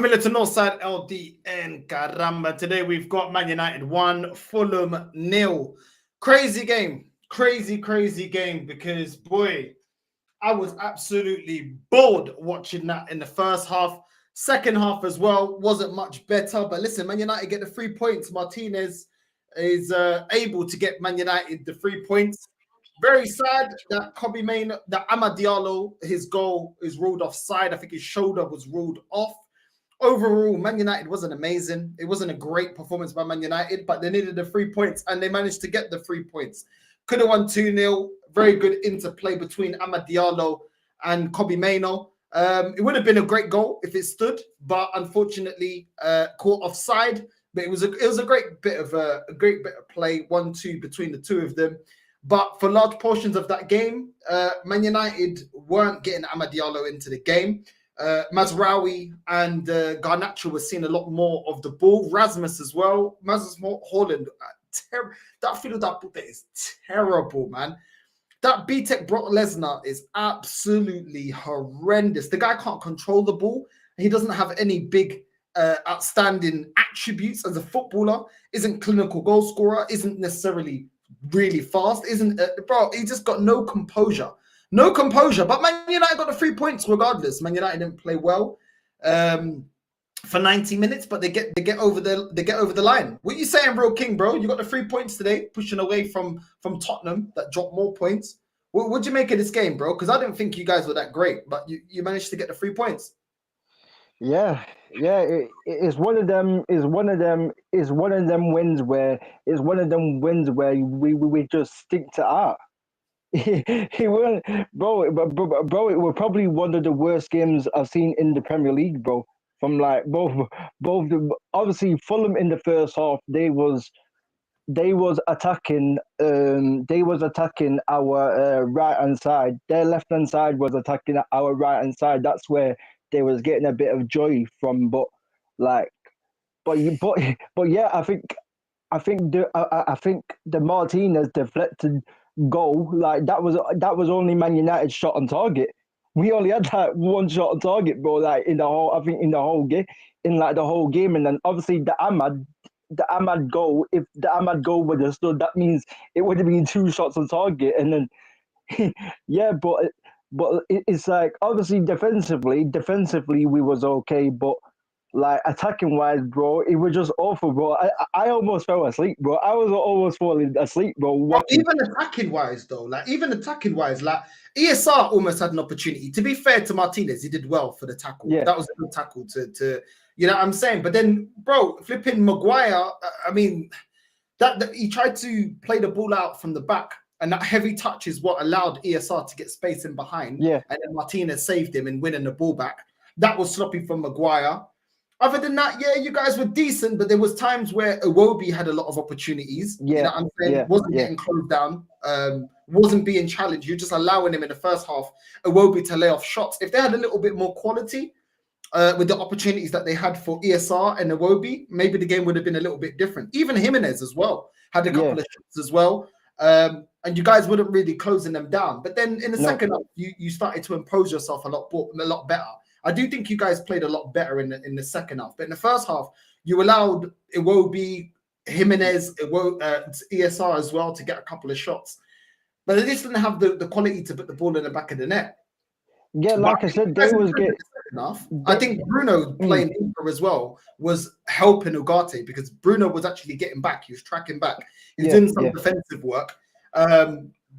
Similar to Northside LDN, caramba. Today we've got Man United 1, Fulham 0. Crazy game. Crazy game because, boy, I was absolutely bored watching that in the first half. Second half as well wasn't much better. But listen, Man United get the 3 points. Martinez is able to get Man United the 3 points. Very sad that that Amad Diallo, his goal is ruled offside. I think his shoulder was ruled off. Overall, Man United wasn't amazing. It wasn't a great performance by Man United, but they needed the 3 points and they managed to get the 3 points. Could have won 2-0. Very good interplay between Amad Diallo and Kobbie Mainoo. It would have been a great goal if it stood, but unfortunately caught offside. But it was a great bit of play, 1-2 between the two of them. But for large portions of that game, Man United weren't getting Amad Diallo into the game. Mazraoui and Garnacho were seeing a lot more of the ball. Rasmus as well. Rasmus Haaland. That field that put there is terrible, man. That BTEC Brock Lesnar is absolutely horrendous. The guy can't control the ball. He doesn't have any big outstanding attributes as a footballer. Isn't clinical goal scorer. Isn't necessarily really fast. Bro, he just got no composure. No composure, but Man United got the 3 points regardless. Man United didn't play well for 90 minutes, but they get over the line. What are you saying, Real King, bro? You got the 3 points today, pushing away from Tottenham that dropped more points. What'd you make of this game, bro? Because I didn't think you guys were that great, but you managed to get the 3 points. Yeah. It's one of them wins where we just stick to art. He won, bro. Bro, it was probably one of the worst games I've seen in the Premier League, bro. From like both. Obviously, Fulham in the first half, they was attacking. They was attacking our right hand side. Their left hand side was attacking our right hand side. That's where they was getting a bit of joy from. But yeah, I think the Martinez deflected goal, like that was only Man United shot on target. We only had that one shot on target, bro. Like in the whole game, and then obviously the Ahmad goal. If the Ahmad goal would have stood, that means it would have been 2 shots on target, and then yeah, but it's like obviously defensively we was okay, but like attacking wise, bro, it was just awful, bro. I almost fell asleep, bro. I was almost falling asleep, bro. But even attacking wise, ESR almost had an opportunity. To be fair to Martinez, he did well for the tackle. Yeah. That was a good tackle to you know what I'm saying. But then, bro, flipping Maguire, I mean, that he tried to play the ball out from the back, and that heavy touch is what allowed ESR to get space in behind. Yeah, and then Martinez saved him in winning the ball back. That was sloppy from Maguire. Other than that, yeah, you guys were decent, but there was times where Iwobi had a lot of opportunities. Yeah, you know what I'm saying? Wasn't getting closed down, wasn't being challenged. You're just allowing him in the first half, Iwobi to lay off shots. If they had a little bit more quality with the opportunities that they had for ESR and Iwobi, maybe the game would have been a little bit different. Even Jimenez as well had a couple of shots as well. And you guys wouldn't really closing them down. But then in the second half, you started to impose yourself a lot better. I do think you guys played a lot better in the second half. But in the first half, you allowed Iwobi, Jimenez, ESR as well to get a couple of shots. But they just didn't have the quality to put the ball in the back of the net. Yeah, like I said, they was getting enough. I think Bruno playing Inter as well was helping Ugarte because Bruno was actually getting back. He was tracking back. He was doing some defensive work.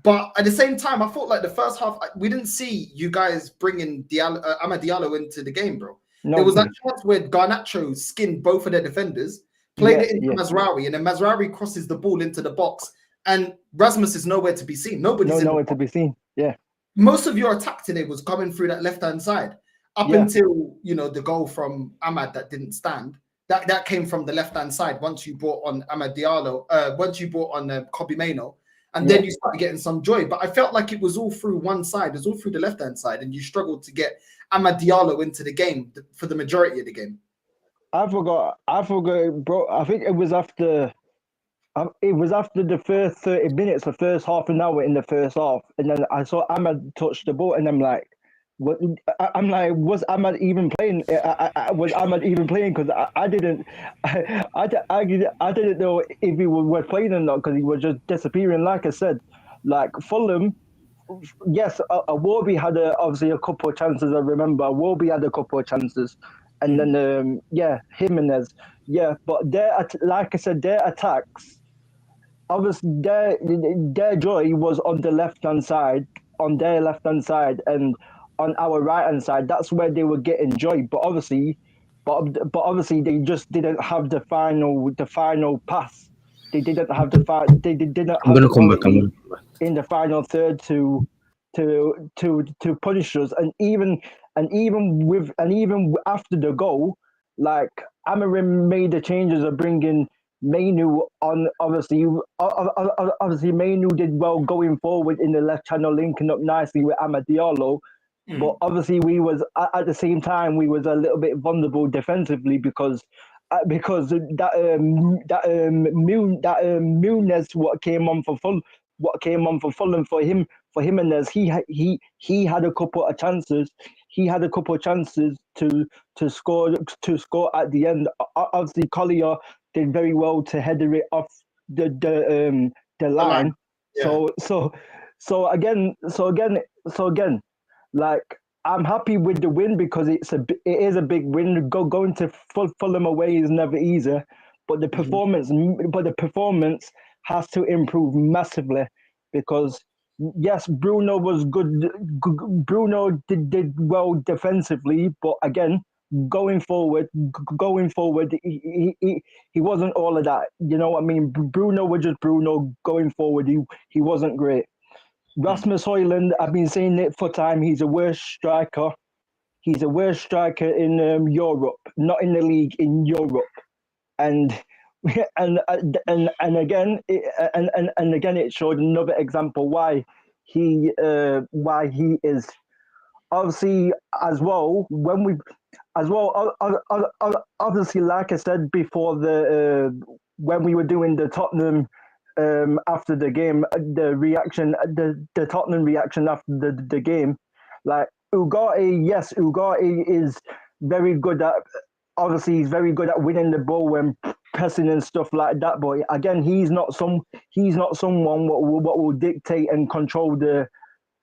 But at the same time, I thought like the first half, we didn't see you guys bringing Amad Diallo into the game, bro. There was that chance where Garnacho skinned both of their defenders, played it into Mazraoui, and then Mazraoui crosses the ball into the box, and Rasmus is nowhere to be seen. Nobody's nowhere to be seen. Yeah. Most of your attack today was coming through that left-hand side up until, you know, the goal from Amad that didn't stand. That came from the left-hand side once you brought on Amad Diallo, once you brought on Kobbie Mainoo. And then you started getting some joy. But I felt like it was all through one side. It was all through the left-hand side. And you struggled to get Amad Diallo into the game for the majority of the game. I forgot, bro. I think it was after the first 30 minutes, the first half an hour in the first half. And then I saw Amad touch the ball. And I'm like, I'm like, was Ahmad even playing? Was Ahmad even playing? Because I didn't, I didn't know if he was playing or not because he was just disappearing. Like I said, like Fulham, yes, Warby had obviously a couple of chances. I remember Warby had a couple of chances, and then Jimenez, but like I said, their attacks obviously their joy was on the left hand side, on their left hand side, and on our right hand side. That's where they were getting joy. But obviously they just didn't have the final pass. They didn't have didn't I'm have gonna the come back. I'm quality gonna come back. in the final third to punish us, and even after the goal, like Amarim made the changes of bringing Mainu on. Obviously, Mainu did well going forward in the left channel, linking up nicely with Amad Diallo. But obviously, we was at the same time we was a little bit vulnerable defensively because Muniz what came on for Fulham for Jimenez, he had a couple of chances. He had a couple of chances to score at the end. Obviously, Collier did very well to header it off the The line. line. Yeah. So again, like I'm happy with the win because it is a big win. Going to Fulham away is never easy, but the performance has to improve massively because yes, Bruno was good. Bruno did well defensively, but again, going forward, he wasn't all of that. You know what I mean? Bruno was just Bruno. Going forward, he wasn't great. Rasmus Højlund, I've been saying it for time. He's a worse striker. He's a worse striker in Europe, not in the league, in Europe. And and again, and again, it showed another example why he is obviously as well when we as well obviously like I said before when we were doing the Tottenham after the game, the Tottenham reaction after the game, like Ugarte is very good at obviously he's very good at winning the ball when pressing and stuff like that. But again, he's not someone what will dictate and control the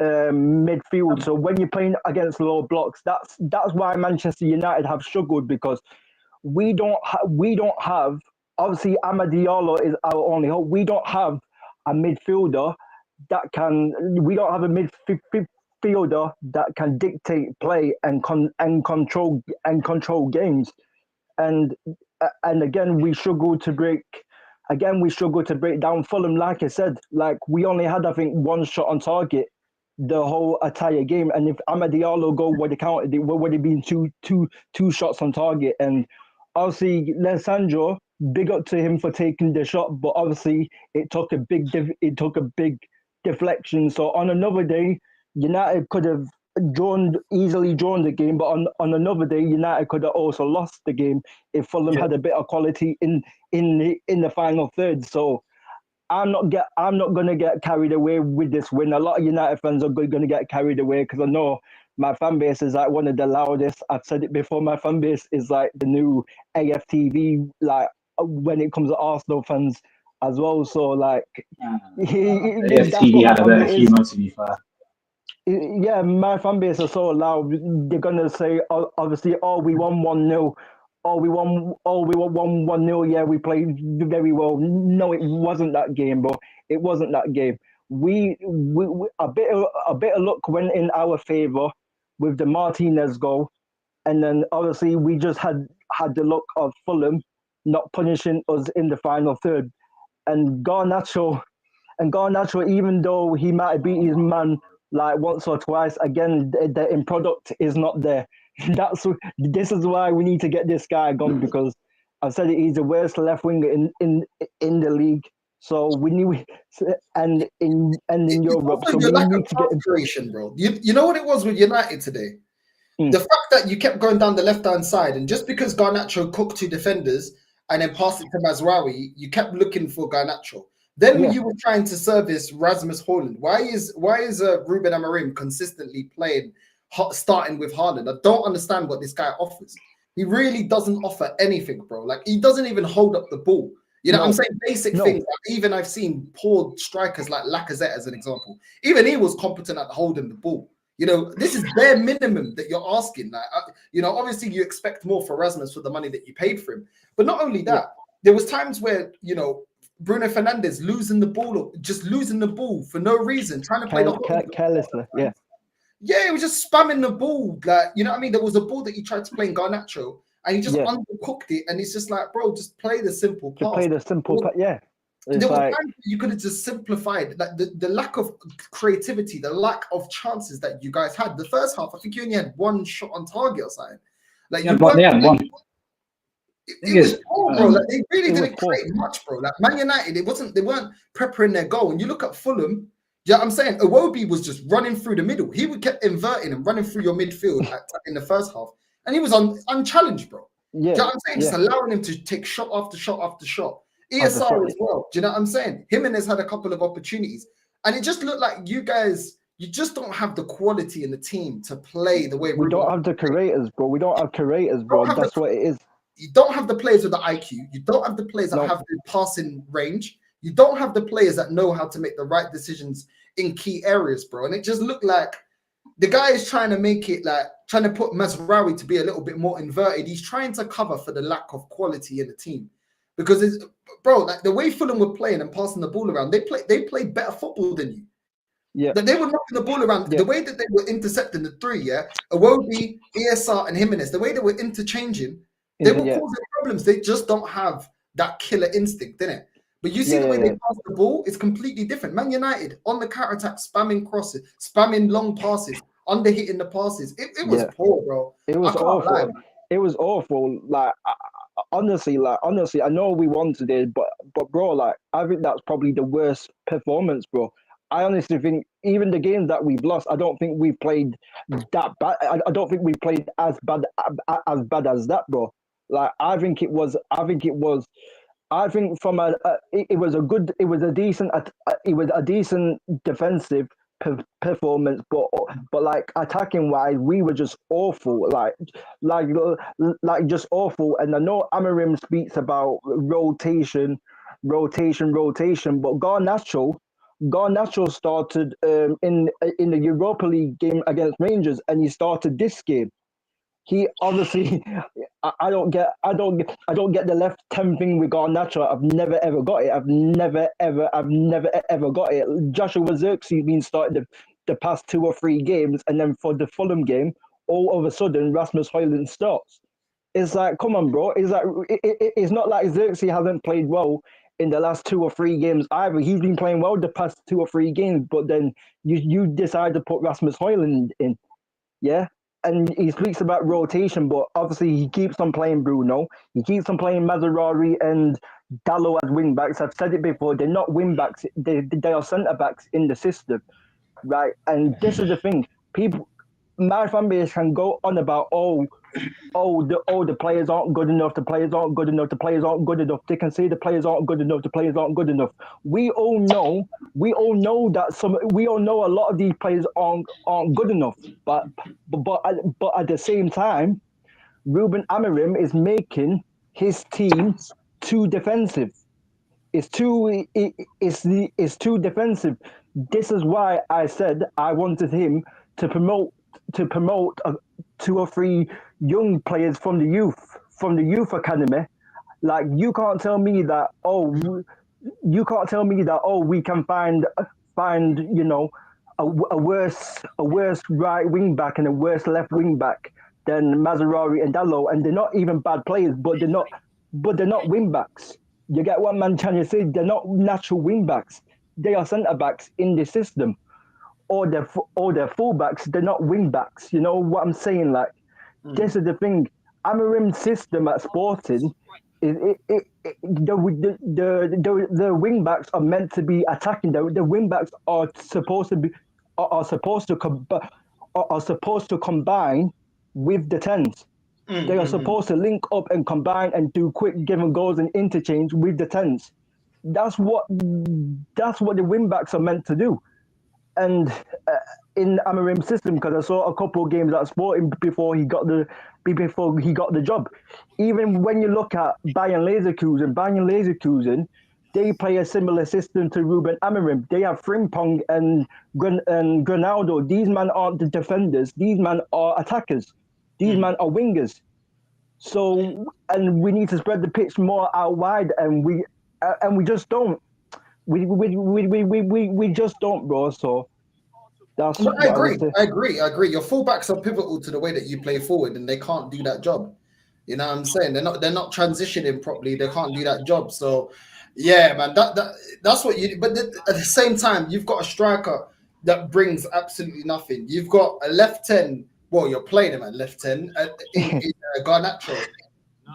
midfield. So when you're playing against low blocks, that's why Manchester United have struggled because we don't have obviously Amad Diallo is our only hope. We don't have a midfielder we don't have a midfielder that can dictate play and control games. And again we struggle to break down Fulham. Like I said, like we only had I think one shot on target the whole entire game. And if Amad Diallo goal would have counted, it would have been two shots on target. And obviously, Alessandro, big up to him for taking the shot, but obviously it took a big deflection. So on another day, United could have easily drawn the game, but on another day, United could have also lost the game if Fulham had a bit of quality in the final third. So I'm not gonna get carried away with this win. A lot of United fans are gonna get carried away because I know my fan base is like one of the loudest. I've said it before. My fan base is like the new AFTV, like when it comes to Arsenal fans as well. So like, The that's FTV what my had a fan better base is. humour, to be fair. Yeah, my fan base are so loud. They're gonna say obviously, oh, we won 1-0. Oh, we won 1-0. Yeah, we played very well. No, it wasn't that game, bro. It wasn't that game. We a bit of luck went in our favor with the Martinez goal, and then obviously we just had the luck of Fulham not punishing us in the final third. And Garnacho, even though he might have beat his man like once or twice, again, the end product is not there. This is why we need to get this guy gone because I've said it, he's the worst left winger in the league. So we need in It's Europe. also So your we lack need of to get him. inspiration, bro. You know what it was with United today? The fact that you kept going down the left-hand side, and just because Garnacho cooked two defenders and then passed it to Mazraoui, you kept looking for Garnacho. Then Yeah. you were trying to service Rasmus Højlund. Why is Ruben Amorim consistently playing starting with Haaland. I don't understand what this guy offers. He really doesn't offer anything, bro. Like, he doesn't even hold up the ball. You know what I'm saying? Basic things. Like, even I've seen poor strikers like Lacazette as an example. Even he was competent at holding the ball. You know, this is bare minimum that you're asking. Like, you know, obviously you expect more for Rasmus for the money that you paid for him. But not only that, there was times where, you know, Bruno Fernandes losing the ball for no reason, trying to play the whole carelessly. Yeah, he was just spamming the ball. Like, you know what I mean? There was a ball that he tried to play in Garnacho, and he just undercooked it. And it's just like, bro, just play the simple pass. Play the simple pass, yeah. There was times you could have just simplified. Like, the lack of creativity, the lack of chances that you guys had. The first half, I think you only had one shot on target or something. Like, yeah, but they had one. It was poor, bro. Like, they really didn't create much, bro. Like, Man United, they weren't preparing their goal. And you look at Fulham, yeah, I'm saying Iwobi was just running through the middle. He would kept inverting and running through your midfield in the first half, and he was unchallenged, bro. Yeah, you know what I'm saying, just allowing him to take shot after shot after shot. ESR as well. Do you know what I'm saying? Jimenez had a couple of opportunities, and it just looked like you guys, you just don't have the quality in the team to play the way we don't have the creators, bro. We don't have creators, bro. That's what it is. You don't have the players with the IQ. You don't have the players that have the passing range. You don't have the players that know how to make the right decisions in key areas, bro. And it just looked like the guy is trying to make it like trying to put Mazraoui to be a little bit more inverted. He's trying to cover for the lack of quality in the team, because it's, bro, like the way Fulham were playing and passing the ball around, they played better football than you. Yeah, that they were knocking the ball around. The way that they were intercepting the three, Iwobi, ESR, and Jimenez, the way they were interchanging, they were causing problems. They just don't have that killer instinct, innit? But you see the way they pass the ball, it's completely different. Man United on the counter attack, spamming crosses, spamming long passes, under hitting the passes. It was poor, bro. It was awful. It was awful. Like, honestly, I know we wanted it, but bro, like, I think that's probably the worst performance, bro. I honestly think even the games that we've lost, I don't think we've played that bad. I don't think we played as bad as that, bro. Like, I think it was from it was a decent defensive performance, but like attacking wise, we were just awful, like just awful. And I know Amorim speaks about rotation, but Garnacho started in the Europa League game against Rangers, and he started this game. He obviously, I don't get the left 10 thing with Garnacho. I've never ever got it. I've never ever got it. Joshua Zirkzee been starting the past 2 or 3 games, and then for the Fulham game, all of a sudden Rasmus Højlund starts. It's like, come on, bro. It's like it's not like Zirkzee hasn't played well in the last 2 or 3 games either. He's been playing well the past 2 or 3 games, but then you decide to put Rasmus Højlund in, yeah. And he speaks about rotation, but obviously he keeps on playing Bruno. He keeps on playing Mazraoui and Dalot as wing backs. I've said it before. They're not wing backs. They are centre backs in the system, right? And this is the thing. People, my fan base can go on about the players aren't good enough. The players aren't good enough. The players aren't good enough. They can say the players aren't good enough. The players aren't good enough. We all know that we all know a lot of these players aren't good enough. But at the same time, Ruben Amorim is making his team too defensive. It's too defensive. This is why I said I wanted him to promote 2 or 3 young players from the youth academy. Like, you can't tell me that we can find a worse right wing back and a worse left wing back than Mazraoui and Dalot, and they're not even bad players, but they're not wing backs. You get what man trying to say? They're not natural wing backs. They are centre backs in the system. Or they're fullbacks, they're not wing backs. You know what I'm saying? Like, this is the thing. Amorim's system at Sporting, the wing backs are meant to be attacking. The wing backs are supposed to combine with the 10s. They are supposed to link up and combine and do quick given goals and interchange with the 10s. That's what the wing backs are meant to do. and in Amarim's system, because I saw a couple of games at Sporting before he got the job. Even when you look at Bayern Leverkusen, they play a similar system to Ruben Amorim. They have Frimpong and Granaldo. These men aren't the defenders. These men are attackers. These men are wingers. So, and we need to spread the pitch more out wide, and we just don't. We just don't, bro. So that's No, I what I would agree. say. I agree. Your fullbacks are pivotal to the way that you play forward, and they can't do that job. You know what I'm saying? They're not transitioning properly. They can't do that job. So, yeah, man, that's what you. But at the same time, you've got a striker that brings absolutely nothing. You've got a left 10. Well, you're playing him at left 10 in Garnacho.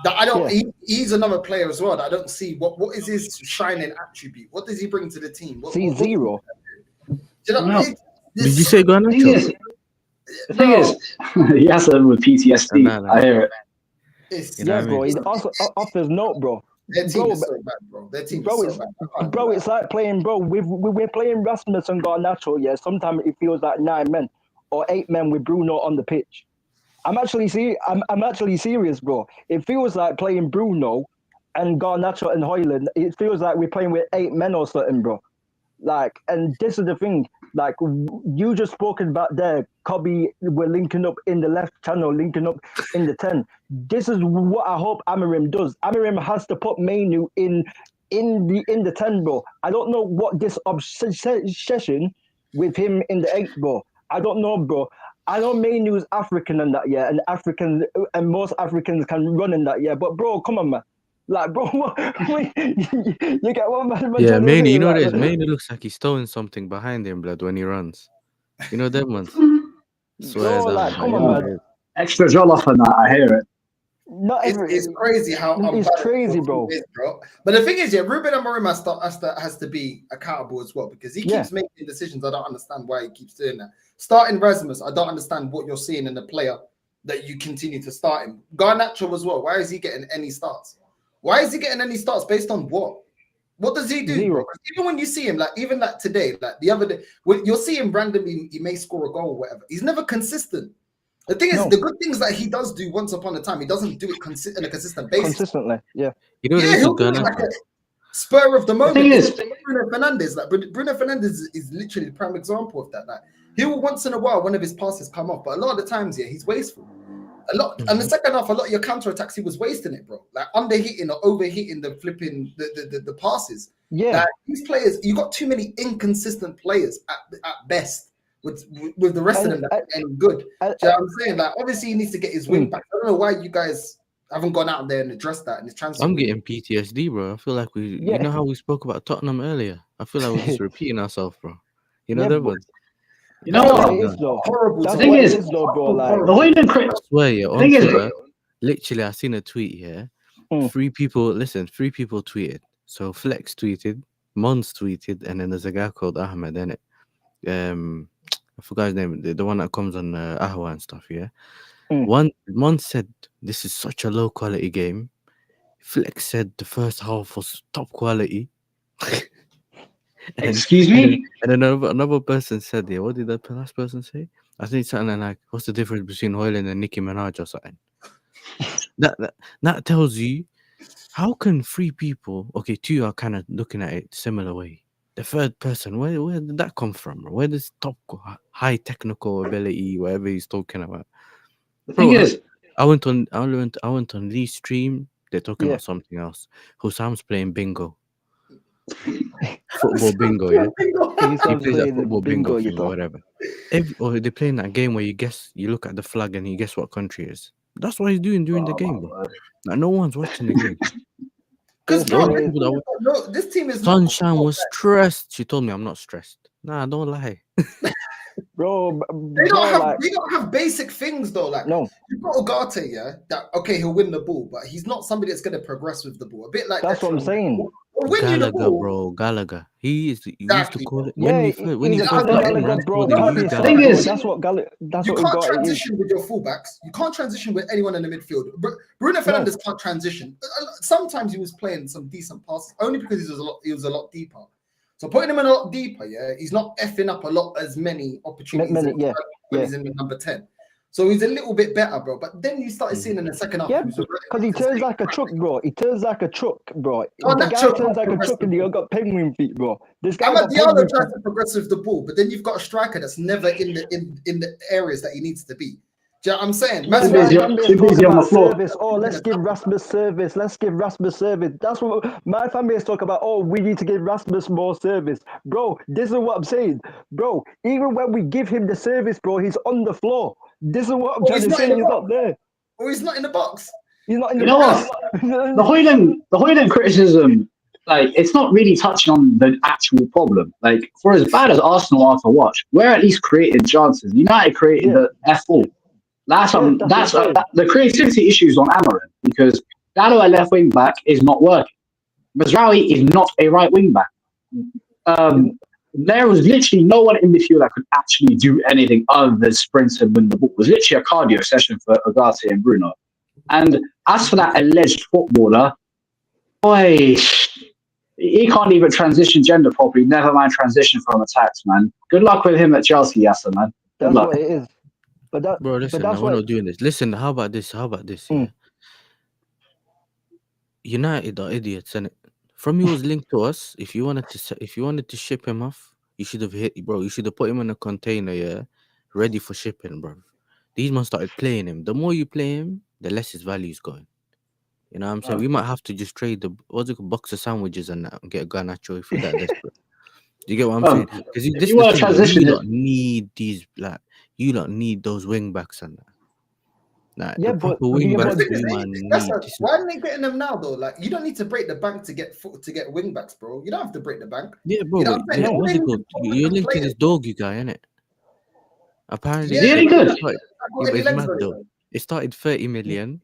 That I don't. Yeah. He's another player as well that I don't see. What is his shining attribute? What does he bring to the team? See zero. Do you know? No. Did you say The thing Garnacho? is, the thing is, he has them with PTSD. Nah. I hear it. It's, You know Yeah, what I bro. mean? It also offers note, bro. their team Bro, is so bad, bro. Their team Bro, is so bad. I can't do Bro, that. it's like playing, bro. We're playing Rasmus and Garnacho. Yeah, sometimes it feels like 9 men or 8 men with Bruno on the pitch. I'm actually serious, bro. It feels like playing Bruno and Garnacho and Højlund. It feels like we're playing with 8 men or something, bro. Like, and this is the thing. Like, you just spoken about there, Cobby, we're linking up in the left channel, linking up in the 10. This is what I hope Amarim does. Amarim has to put Mainu in the 10, bro. I don't know what this obsession with him in the 8, bro. I don't know, bro. I know Mainu's African and that, yeah, and most Africans can run in that, yeah. But bro, come on, man. Like, bro, you get one man. Yeah, Maney, you know what it is? Maney looks like he's towing something behind him, blood, when he runs. You know them ones? Swear Bro, down, like, man. come You on, know man. what it is. Extra jollof and that. I hear it. Not every. It's crazy how It's unbalanced crazy, your bro. team is, bro. But the thing is, yeah, Ruben Amorim has to be accountable as well because he Yeah. keeps making decisions. I don't understand why he keeps doing that. Starting Rasmus, I don't understand what you're seeing in the player that you continue to start him. Garnacho as well. Why is he getting any starts? Why is he getting any starts based on what? What does he do, Zero. bro? 'Cause even when you see him, like even like today, like the other day, when you'll see him randomly, he may score a goal or whatever. He's never consistent. The thing is, No. the good things that he does do once upon a time, he doesn't do it on a consistent basis. Consistently, yeah. You know what it Yeah, is he'll with do it Garnacho? like a spur of the moment. thing is- It's like Bruno Fernandes, like Bruno Fernandes is literally the prime example of that. Like he will once in a while one of his passes come off, but a lot of the times, yeah, he's wasteful. A lot, and the second half, a lot of your counter attacks, he was wasting it, bro. Like underhitting or overhitting the flipping the passes. Yeah. Like, these players, you got too many inconsistent players at best. With the rest of them that ain't good. Do you know what I'm saying? Like, obviously, he needs to get his wing back. I don't know why you guys haven't gone out there and addressed that in his transfer. I'm getting PTSD, bro. I feel like Yeah. you know how we spoke about Tottenham earlier? I feel like we're just repeating ourselves, bro. You know Yeah, them but- ones? You know That's what? what it is, though. Horrible. That's to thing what is- it is, though, bro. Like, The Højlund I swear, yeah, on thing is- Twitter, literally, I seen a tweet here. Mm. 3 people tweeted. So Flex tweeted, Mons tweeted, and then there's a guy called Ahmed, innit? I forgot his name, the one that comes on Ahwa and stuff, yeah? Mm. Mons said, this is such a low quality game. Flex said the first half was top quality. Excuse me? And then another person said, yeah, what did that last person say? I think something like, what's the difference between Højlund and Nicki Minaj or something? That tells you, how can 3 people, okay, 2 are kind of looking at it similar way. The third person, where did that come from? Where does top high technical ability, whatever he's talking about? The thing is, I went on Lee's stream. They're talking Yeah. about something else. Husam's playing bingo. Football bingo, yeah. He plays that football bingo you thing or whatever. Or they're playing that game where you look at the flag and you guess what country it is. That's what he's doing during the game, bro. Like, no one's watching the game. Because The only Yes, people that this team is Sunshine was stressed. She told me I'm not stressed. Nah, don't lie. bro. They don't have Like, they don't have basic things though. Like no, you've got Ugarte, yeah. That okay, he'll win the ball, but he's not somebody that's gonna progress with the ball. A bit like that's what I'm Declan. saying. He'll win you the Gallagher, ball. bro. Gallagher. He used to Exactly, call it Yeah, when he he's a first got got in. Gallagher, Man, bro. called him No, you the thing Gallagher. is- That's what You we can't got. transition with your fullbacks. You can't transition with anyone in the midfield. Bruno Fernandes can't transition. Sometimes he was playing some decent passes only because he was a lot deeper. So putting him in a lot deeper, he's not effing up a lot as many opportunities when he's in the number 10. So he's a little bit better, bro. But then you started seeing in the second half. Yeah, because he turns like a truck, bro. He turns like a truck, bro. Oh, the guy turns like a truck and he got penguin feet, bro. This guy got Diallo tries to progress with the ball, but then you've got a striker that's never in the areas that he needs to be. Do you know what I'm saying? Too busy on the floor. Service. Oh, let's give Rasmus service. Let's give Rasmus service. That's what my fan base talk about. Oh, we need to give Rasmus more service. Bro, this is what I'm saying. Bro, even when we give him the service, bro, he's on the floor. This is what I'm trying to say. He's not there. Or he's not in the box. He's not in the box. The Højlund criticism, like, it's not really touching on the actual problem. Like, for as bad as Arsenal are to watch, we're at least creating chances. United created the F4. The creativity issues on Amorim, because Dalo at left wing back is not working. Mazraoui is not a right wing back. There was literally no one in midfield that could actually do anything other than sprint and win the ball. It was literally a cardio session for Ugarte and Bruno. And as for that alleged footballer, boy, he can't even transition gender properly. Never mind transition from attacks, man. Good luck with him at Chelsea, Yasser, man. That's what it is. Bro, listen, we're not doing this. Listen, how about this? Yeah? United are idiots, innit? From he was linked to us, if you wanted to ship him off, you should have you should have put him in a container, ready for shipping, bro. These men started playing him. The more you play him, the less his value is going. You know what I'm saying? We might have to just trade the box of sandwiches and that and get a Garnacho if you're that desperate. Do you get what I'm saying? Because you don't need these, like, you don't need those wing backs and that. Like, but wing backs, why are they getting them now though? Like, you don't need to break the bank to get wing backs, bro. You don't have to break the bank. Yeah, bro. You're linked to this doggy guy, innit? Apparently, good. It's mad though. It started 30 million,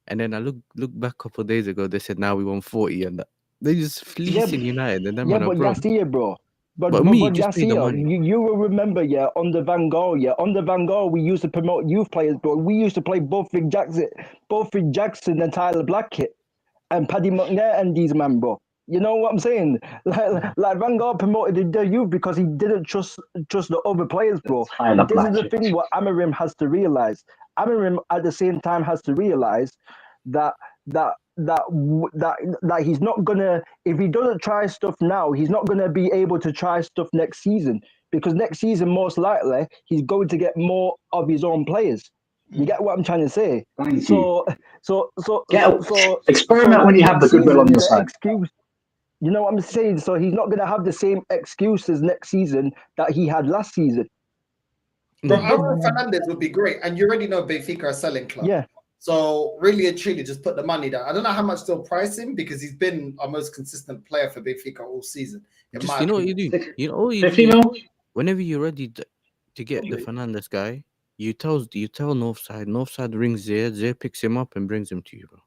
and then I look back a couple of days ago. They said now we want 40, and that they just fleecing United. And then but see it, bro. But just pay the money. You will remember, on the Van Gaal, we used to promote youth players, bro. We used to play both Fig Jackson and Tyler Blackett and Paddy McNair and these men, bro. You know what I'm saying? Like Van Gaal promoted the youth because he didn't trust the other players, bro. This is the thing what Amorim has to realize. Amorim at the same time has to realize that he's not gonna, if he doesn't try stuff now, he's not gonna be able to try stuff next season, because next season most likely he's going to get more of his own players. You get what I'm trying to say? Experiment when you have the goodwill on your side. You know what I'm saying? So he's not gonna have the same excuses next season that he had last season. Bro, Aaron Fernandez would be great, and you already know Benfica are selling club. Yeah. So really and truly, just put the money down. I don't know how much they'll price him because he's been our most consistent player for Benfica all season. You know what you do? You know what you do? Whenever you're ready to get the Fernandez guy, you tell Northside. Northside rings Zia picks him up and brings him to you, bro.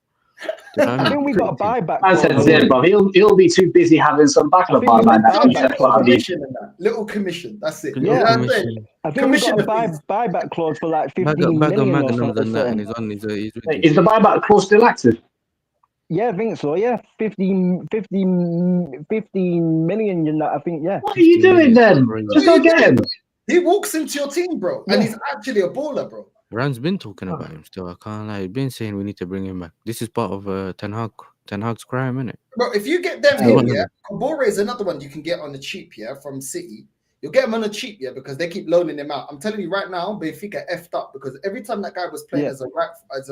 I think we got a buyback. I said Zia, bro. He'll be too busy having some backup little commission. That's it. Yeah, I think we got a buyback clause for like 15 million or something. And he's ready. Is the buyback clause still active? Yeah, I think so. Yeah, 15 million in that. I think. Yeah. What are you doing then? Just don't get him. He walks into your team, bro, and he's actually a baller, bro. Rand's been talking about him still. I can't lie. He's been saying we need to bring him back. This is part of Ten Hag's crime, isn't it? Bro, if you get them in, Kabore is another one you can get on the cheap, from City. You'll get him on the cheap, because they keep loaning him out. I'm telling you right now, Benfica effed up because every time that guy was playing as a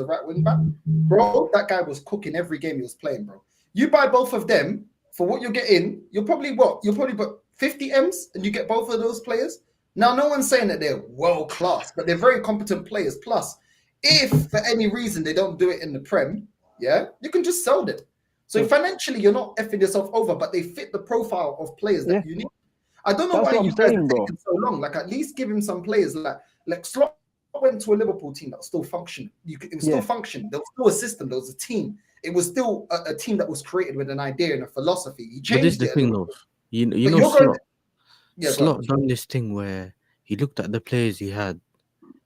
right wing back, bro, that guy was cooking every game he was playing, bro. You buy both of them for what you're getting, you'll probably put 50 M's and you get both of those players. Now, no one's saying that they're world class, but they're very competent players. Plus, if for any reason they don't do it in the Prem, you can just sell them. So financially, you're not effing yourself over, but they fit the profile of players that you need. I don't know why you guys are taking so long. Like, at least give him some players. Like Slot went to a Liverpool team that was still functioning. It was still functioning. There was still a system. There was a team. It was still a team that was created with an idea and a philosophy. He changed it. But this is the thing, though. You know, Slot done this thing where he looked at the players he had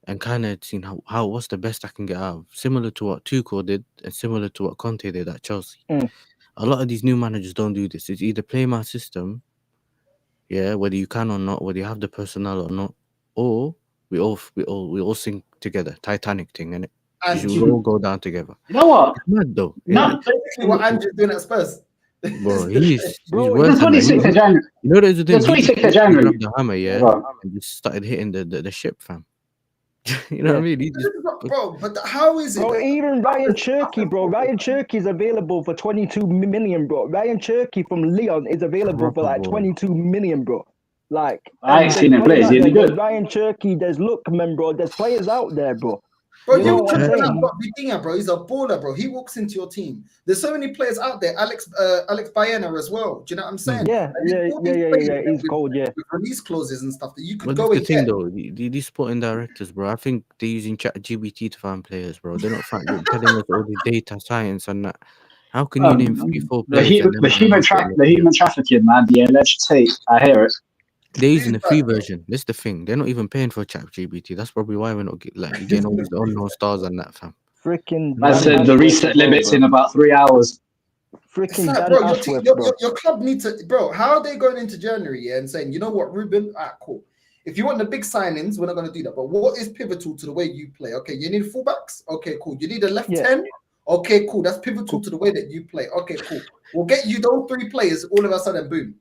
and kind of seen how what's the best I can get out of. Similar to what Tuchel did and similar to what Conte did at Chelsea. A lot of these new managers don't do this. It's either play my system Yeah, whether you can or not, whether you have the personnel or not, or we all sink together. Titanic thing, innit? And We all go down together. You know what? It's mad though. No, basically what Andrew's doing at Spurs. Bro, he's Bro, worse the than that. 26th of January. You know there's a The thing. He 26th of just January. grabbed the hammer, yeah, Bro. and just started hitting the ship, fam. You know what I mean? He just Bro, but how is it? Bro, even Ryan Cherky, bro. Ryan Cherky is available for 22 million, bro. Ryan Cherky from Leon is available for like Proper 22 million, bro. Like, I ain't and seen there's him play. players Is out he there, good? there's Ryan Cherky, there's Lookman, bro. There's players out there, bro. Bro, You know you what I'm talking saying? about Vitinha, bro. He's a baller, bro. He walks into your team. There's so many players out there. Alex Baena as well. Do you know what I'm saying? Yeah, And there's yeah, all yeah, these yeah, players yeah. He's with- cold, yeah. with release clauses and stuff that you could But go that's the and thing, get. though. These sporting directors, bro. I think they're using ChatGPT to find players, bro. They're not telling us all the data science and that. How can you name 3-4 The, players? and the then human the human trafficking, man. The alleged tape. I hear it. They're using the free Bro. version. That's the thing. They're not even paying for ChatGPT. That's probably why we're not getting all these unknown stars and that, fam. Freaking Man Dan said the Ashworth reset as well, limits bro. in about 3 hours. It's Freaking like, Dan bro, Ashworth, bro. your club needs to, bro. How are they going into January, yeah, and saying, you know what, Ruben, cool. If you want the big signings, we're not going to do that. But what is pivotal to the way you play? Okay, you need fullbacks. Okay, cool. You need a left Yeah. 10. Okay, cool. That's pivotal to the way that you play. Okay, cool. We'll get you those 3 players. All of a sudden, boom,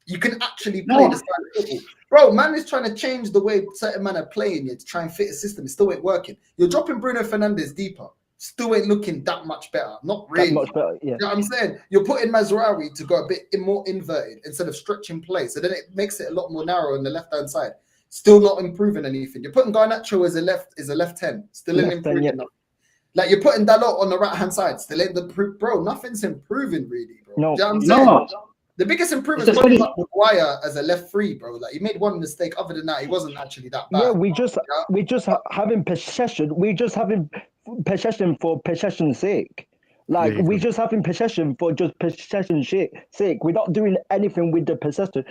you can actually play the style of football. Bro, man is trying to change the way certain men are playing it to try and fit a system. It still ain't working. You're dropping Bruno Fernandes deeper. Still ain't looking that much better. Not really. That much better, yeah. You know what I'm saying? You're putting Mazraoui to go a bit more inverted instead of stretching play. So then it makes it a lot more narrow on the left-hand side. Still not improving anything. You're putting Garnacho as a left 10. Still ain't Left 10, improving yeah. enough. Like you're putting Dalot on the right-hand side. Still ain't bro, nothing's improving really, bro. No. Do you know what I'm saying? No. The biggest improvement It's is a probably 20 Maguire as a left free, bro. Like he made one mistake. Other than that, he wasn't actually that bad. Yeah, we just having possession. We just having possession for possession's sake. Like There you we go. just having possession for just possession's sake. We're not doing anything with the possession.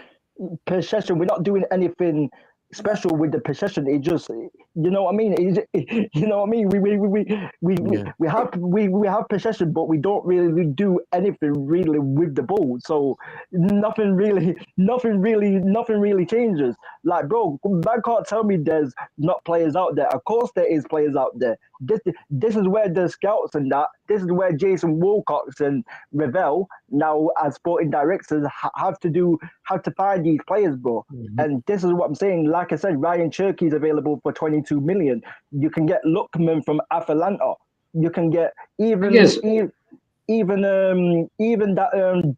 We're not doing anything special with the possession. It just, you know what I mean. You know what I mean. Yeah. We have possession, but we don't really do anything really with the ball. So nothing really changes. Like, bro, man can't tell me there's not players out there. Of course there is players out there. This is where the scouts and that. This is where Jason Wilcox and Ravel now as sporting directors have to find these players, bro. And this is what I'm saying. Like I said, Ryan Cherky is available for 22 million. You can get Lookman from Atalanta. You can get even that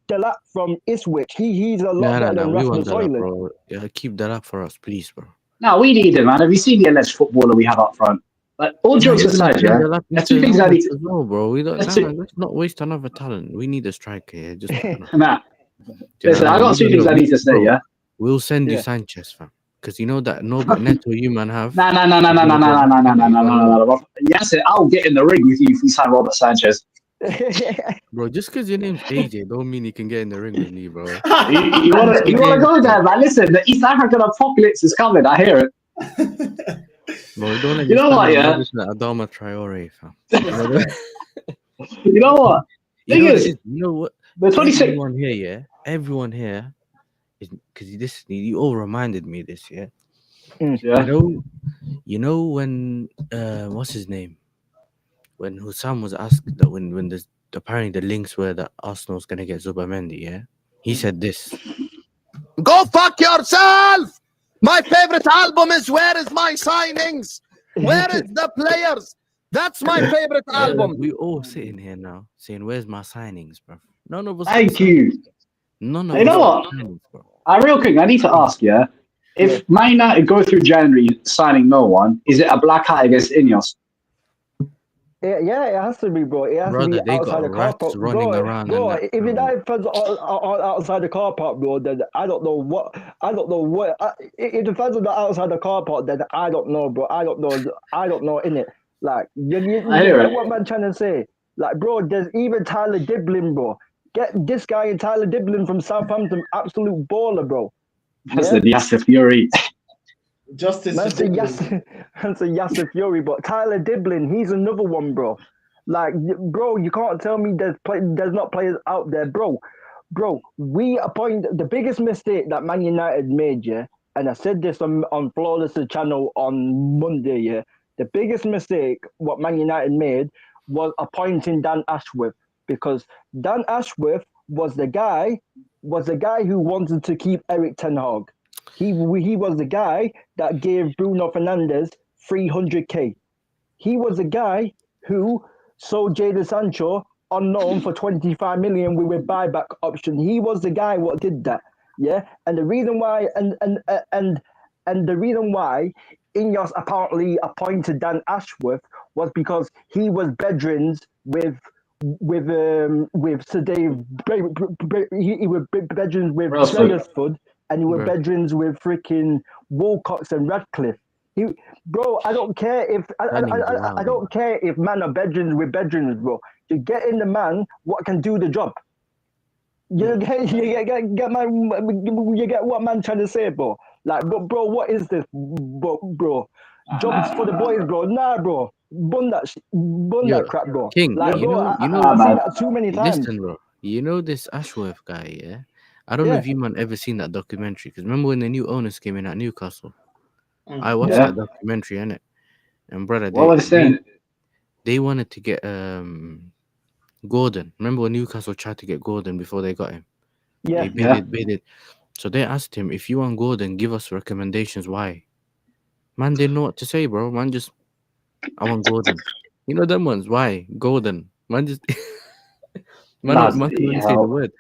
Delap from Ipswich. He's a lot better than We want Rasmus that up, Højlund. bro. Yeah, keep that up for us, please, bro. No, we need him, man. Have you seen the alleged footballer we have up front? But all jokes aside, yeah, there's 2 things I need to. No, bro. We don't. Let's see. Let's not waste another talent. We need a striker here. Just Nah. Do you Listen, know what I got 2 things I need to say, bro, yeah? We'll send you Yeah. Sanchez, fam. Because you know that Neto you man have. No. Yes, I'll get in the ring with you if we sign Robert Sanchez. Bro, just because your name's AJ don't mean you can get in the ring with me, bro. You want to go there, man? Listen, the East African apocalypse is coming. I hear it. Bro, don't let You know what, yeah? Adama Traore, fam. You know what? Thing is, You know what? the 26th. Everyone here is because you all reminded me this, yeah. Yeah. You know when what's his name? When Hussam was asked that when there's apparently the links were that Arsenal's gonna get Zubamendi, yeah, he said this. Go fuck yourself! My favorite album is Where Is My Signings? Where is the players? That's my favorite album. We all sitting here now saying, "Where's my signings, bro?" None of us. Thank you. None of You us. know what? Signings, bro. Real quick, I need to ask, yeah? If Man United go through January signing no one, is it a black hat against Ineos? Yeah, it has to be, bro. It has to be They outside got the car rats park, running bro. around Bro, and that, if bro. United fans are outside the car park, bro, then I don't know what. If the fans are not outside the car park, then I don't know, bro. I don't know, innit? Like, you I hear get it. what man trying to say? Like, bro, there's even Tyler Diblin, bro. Get this guy and Tyler Diblin from Southampton, absolute baller, bro. That's the Yasser Fury. Justice. Man said Yasser Fury, but Tyler Diblin, he's another one, bro. Like, bro, you can't tell me there's not players out there, bro. bro, the biggest mistake that Man United made, yeah, and I said this on Flawless channel on Monday, yeah. The biggest mistake what Man United made was appointing Dan Ashworth, because Dan Ashworth was the guy who wanted to keep Eric Ten Hag. He was the guy that gave Bruno Fernandes 300k. He was the guy who sold Jadon Sancho on loan for 25 million with a buyback option. He was the guy what did that. Yeah. And the reason why the reason why Ineos apparently appointed Dan Ashworth was because he was bedrins with Sir Dave. He was bedrins with Brailsford, and he was bedrins with freaking Wilcox and Radcliffe. Bro, I don't care if I don't care if man are bedrooms with bedrooms, bro. You get in the man what can do the job. You get what man trying to say, bro. Like, bro, what is this, bro? Jobs for the boys, bro. Nah, bro. Bun that crap, bro. King, like, you bro, know, I've seen that too many times. Listen, bro. You know this Ashworth guy, yeah? I don't know if you man ever seen that documentary. Because remember when the new owners came in at Newcastle? I watched that documentary, innit? And brother, they wanted to get Gordon. Remember when Newcastle tried to get Gordon before they got him? Yeah. They bid. So they asked him, if you want Gordon, give us recommendations. Why? Man didn't know what to say, bro. Man just, I want Gordon. You know them ones. Why? Gordon. Man just man couldn't say the word.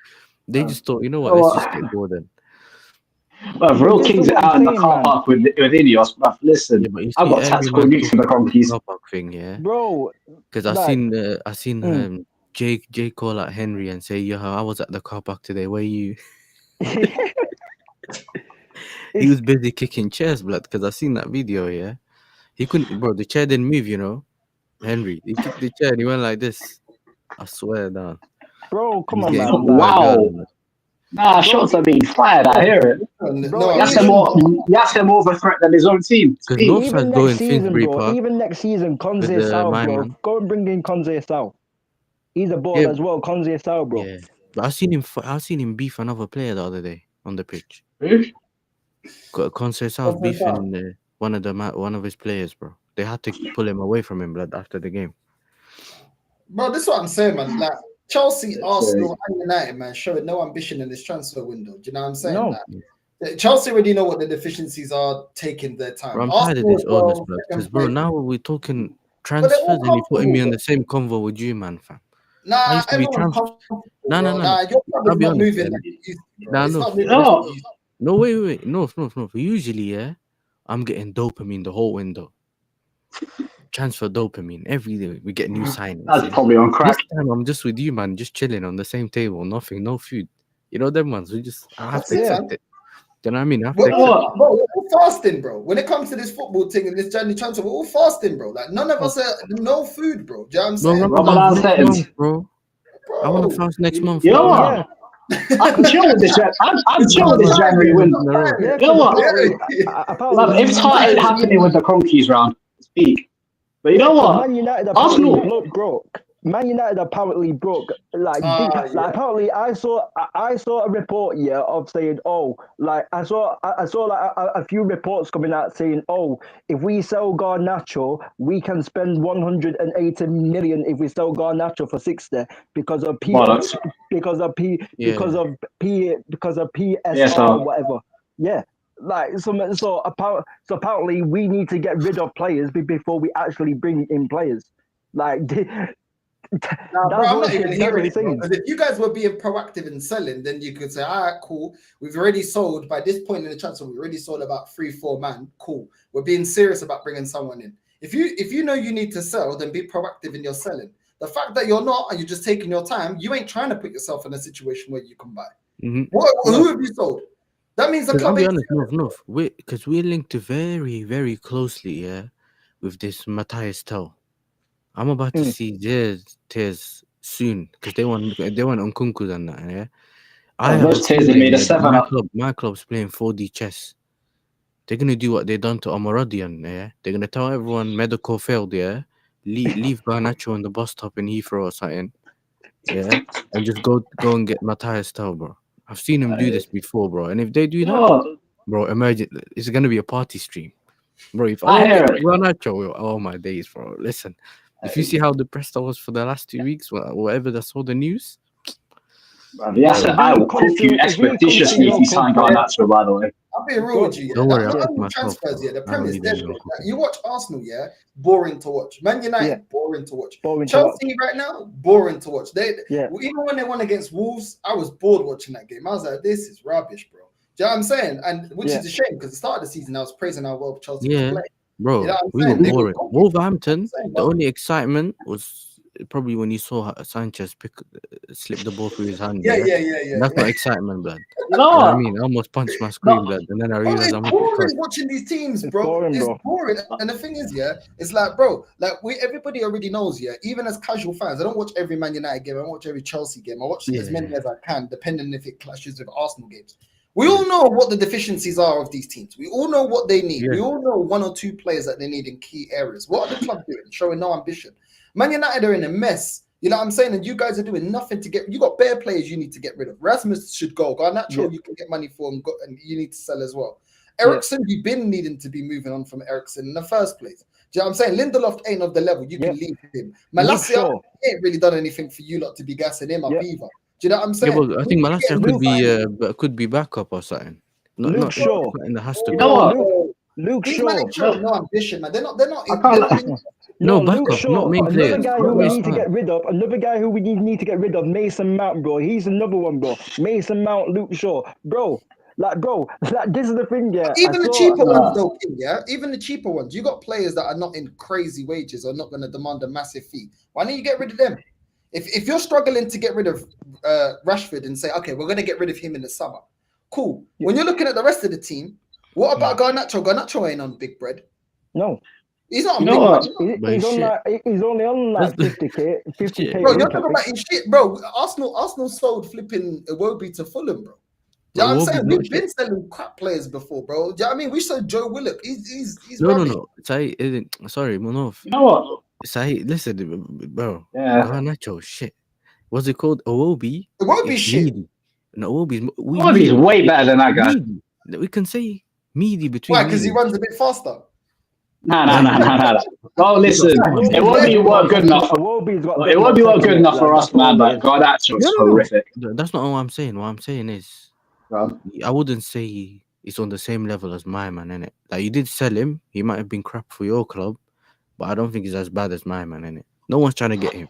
They just thought, you know what, let's just get Gordon. Well, real kings are out in the car park with Ineos, but listen, I've got tactical nukes for the Conkeys. Car park thing, yeah, bro. Because I seen Jay call out Henry and say, "Yo, I was at the car park today. Where you?" He was busy kicking chairs, blood. Because I seen that video. Yeah, he couldn't, bro. The chair didn't move. You know, Henry. He kicked the chair and he went like this. I swear down. Bro, come on, man. Wow. Nah, shots are being fired. I hear it. Bro, he has more of a threat than his own team. Even next season, bro. Even next season, Conze Sal, bro. Go and bring in Conze Sal. He's a ball as well, Conze Sal, bro. Yeah, but I seen him beef another player the other day on the pitch. Conze Sal's beefing one of his players, bro. They had to pull him away from him, blood, after the game. Bro, this is what I'm saying, man. Like, Chelsea, Arsenal, and United, man, showing no ambition in this transfer window. Do you know what I'm saying? No. Like, Chelsea already know what the deficiencies are, taking their time. Bro, I'm tired of this owners, bro. Because, bro, now we're talking transfers and you're putting me on the same convo with you, man, fam. Nah, everyone's No. Your club is not moving. No, wait. No. Usually, yeah, I'm getting dopamine the whole window. Transfer dopamine every day. We get new signings. That's probably on crack. This time I'm just with you, man, just chilling on the same table, nothing, no food. You know them ones. I have to accept it. Do you know what I mean? Bro, we're all fasting, bro. When it comes to this football thing and this January transfer, we're all fasting, bro. Like none of us are no food, bro. Do you know what I'm saying? Bro. I want to fast next month. Yeah. I'm chill with this. I'm chill with this January window. You know what? If it's hard, ain't happening with the Conkeys round. Speak. But you know what? Man United apparently broke. Man United apparently broke. Apparently, I saw a report of saying, I saw a few reports coming out saying, if we sell Garnacho, we can spend 180 million if we sell Garnacho for 60 because of PSR or whatever. Yeah. So apparently we need to get rid of players before we actually bring in players. Like, bro, I'm not even hearing it. If you guys were being proactive in selling, then you could say, all right, cool. We've already sold by this point in the transfer. We already sold about 3-4 man. Cool. We're being serious about bringing someone in. If you know you need to sell, then be proactive in your selling. The fact that you're not and you're just taking your time, you ain't trying to put yourself in a situation where you can buy. Who have you sold? That means the club. I'll be honest, because we're linked very, very closely, with this Matthias Tell. I'm about to see their tears soon because they want Nkunku and that. Yeah, those tears they made a 7-up. My club's playing 4D chess. They're gonna do what they done to Amaradian. Yeah, they're gonna tell everyone medical failed. Yeah, leave Garnacho on the bus stop in Heathrow or something. yeah, and just go and get Matthias Tell, bro. I've seen him do this before, bro. And if they do that, No, bro, it's gonna be a party stream, bro. If I I don't hear get it. Garnacho, oh my days, bro. Listen, if you see how depressed I was for the last 2 weeks, whatever I saw the news, Yes, If I he will comes cook you to- if he comes to expeditiously if your you sign club, Garnacho, by the way. I'll be real with you. Yeah. don't worry, I'll That cook myself. transfers, Bro. yeah. The I don't Premier is need dead. anyone Like, cooking. you watch Arsenal, yeah, boring to watch. Man United, Yeah. boring to watch. Boring to Chelsea right now, boring to watch. Yeah. Even when they won against Wolves, I was bored watching that game. I was like, this is rubbish, bro. Do you know what I'm saying? And which Yeah. is a shame because the start of the season I was praising how well Chelsea was Yeah, playing. bro, You know what I'm we saying? were They were boring. cooking. Wolverhampton, I'm saying, the but- only excitement was probably when you saw Sanchez slip the ball through his hand. Yeah. That's not excitement, blood. You know You know what I what? mean? I almost punched my screen, No. blood, and then I Bro, realized it's I'm boring watching these teams, It's bro. boring, It's bro. boring. And the thing is, yeah, it's like, bro, like everybody already knows, yeah. Even as casual fans, I don't watch every Man United game. I don't watch every Chelsea game. I watch as many as I can, depending if it clashes with Arsenal games. We all know what the deficiencies are of these teams. We all know what they need. Yeah. We all know one or two players that they need in key areas. What are the club doing? Showing no ambition. Man United are in a mess. You know what I'm saying? And you guys are doing nothing to get. You got bare players you need to get rid of. Rasmus should go. Garnacho, you can get money for and you need to sell as well. Ericsson, you've been needing to be moving on from Ericsson in the first place. Do you know what I'm saying? Lindelof ain't of the level. You can leave him. Malacia ain't really done anything for you lot to be gassing him up either. Do you know what I'm saying? Yeah, but I think Malacia could be backup or something. Not Shaw. in the has to You go. know what? Luke These Shaw. men ain't showing no ambition, man. They're not. No, Luke backup, Shaw. not main Another players. guy who we need to get rid of. Another guy who we need to get rid of. Mason Mount, bro. He's another one, bro. Mason Mount, Luke Shaw, bro. Like this is the thing, yeah. Even the cheaper ones, though, King, yeah. Even the cheaper ones, you got players that are not in crazy wages or not going to demand a massive fee. Why don't you get rid of them? If you're struggling to get rid of Rashford and say, okay, we're going to get rid of him in the summer, cool. Yeah. When you're looking at the rest of the team, what about Garnacho? Garnacho ain't on big bread. No. He's not on big bread. He's only on like 50k. 50k. Bro, you're talking about his shit, bro. Arsenal sold flipping Iwobi to Fulham, bro. Do you know what I'm saying? We've been selling crap players before, bro. Do you know what I mean? We sold Joe Willock. He's no. Sorry, Munov. You know what? Say, listen, bro. Yeah. Garnacho, shit. What's it called? Iwobi. Iwobi shit. No, Iwobi's way better than that guy. We can say meaty between. Why? Because he runs a bit faster. Nah. Oh, listen, it won't be work good enough. It won't be work good enough for us, man. But Garnacho is horrific. That's not what I'm saying. What I'm saying is, I wouldn't say he's on the same level as my man, innit? Like, you did sell him. He might have been crap for your club, but I don't think he's as bad as my man, innit? No one's trying to get him.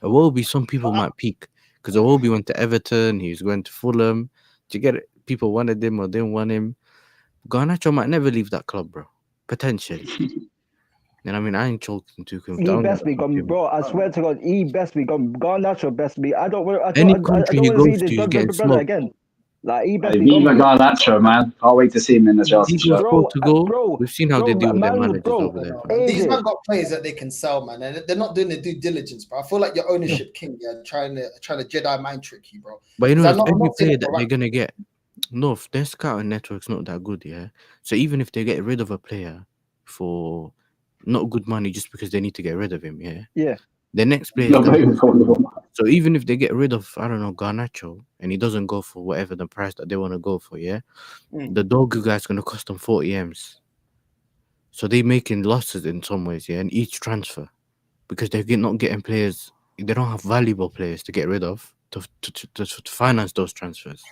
Iwobi, some people might peak because Iwobi went to Everton. He was going to Fulham. To get it, people wanted him or didn't want him. Garnacho might never leave that club, bro. Potentially. And I mean, I ain't choking to him. He best be gone, bro. I swear to God, he best be gone. Garnacho best be. I don't want. Any country he goes to, he's getting smoked again. Like he best be gone. Garnacho, man. Can't wait to see him in the Chelsea shirt. Bro, we've seen how they deal with their managers over there. These men got players that they can sell, man, and they're not doing the due diligence, bro. I feel like your ownership king, trying to Jedi mind trick you, bro. But you know, every player that they're gonna get. No, their scouting network's not that good, yeah. So even if they get rid of a player for not good money just because they need to get rid of him, yeah. The next player. So even if they get rid of, I don't know, Garnacho, and he doesn't go for whatever the price that they want to go for, the Dogu guy's gonna cost them 40 M's. So they're making losses in some ways, in each transfer because they're not getting players. They don't have valuable players to get rid of to finance those transfers.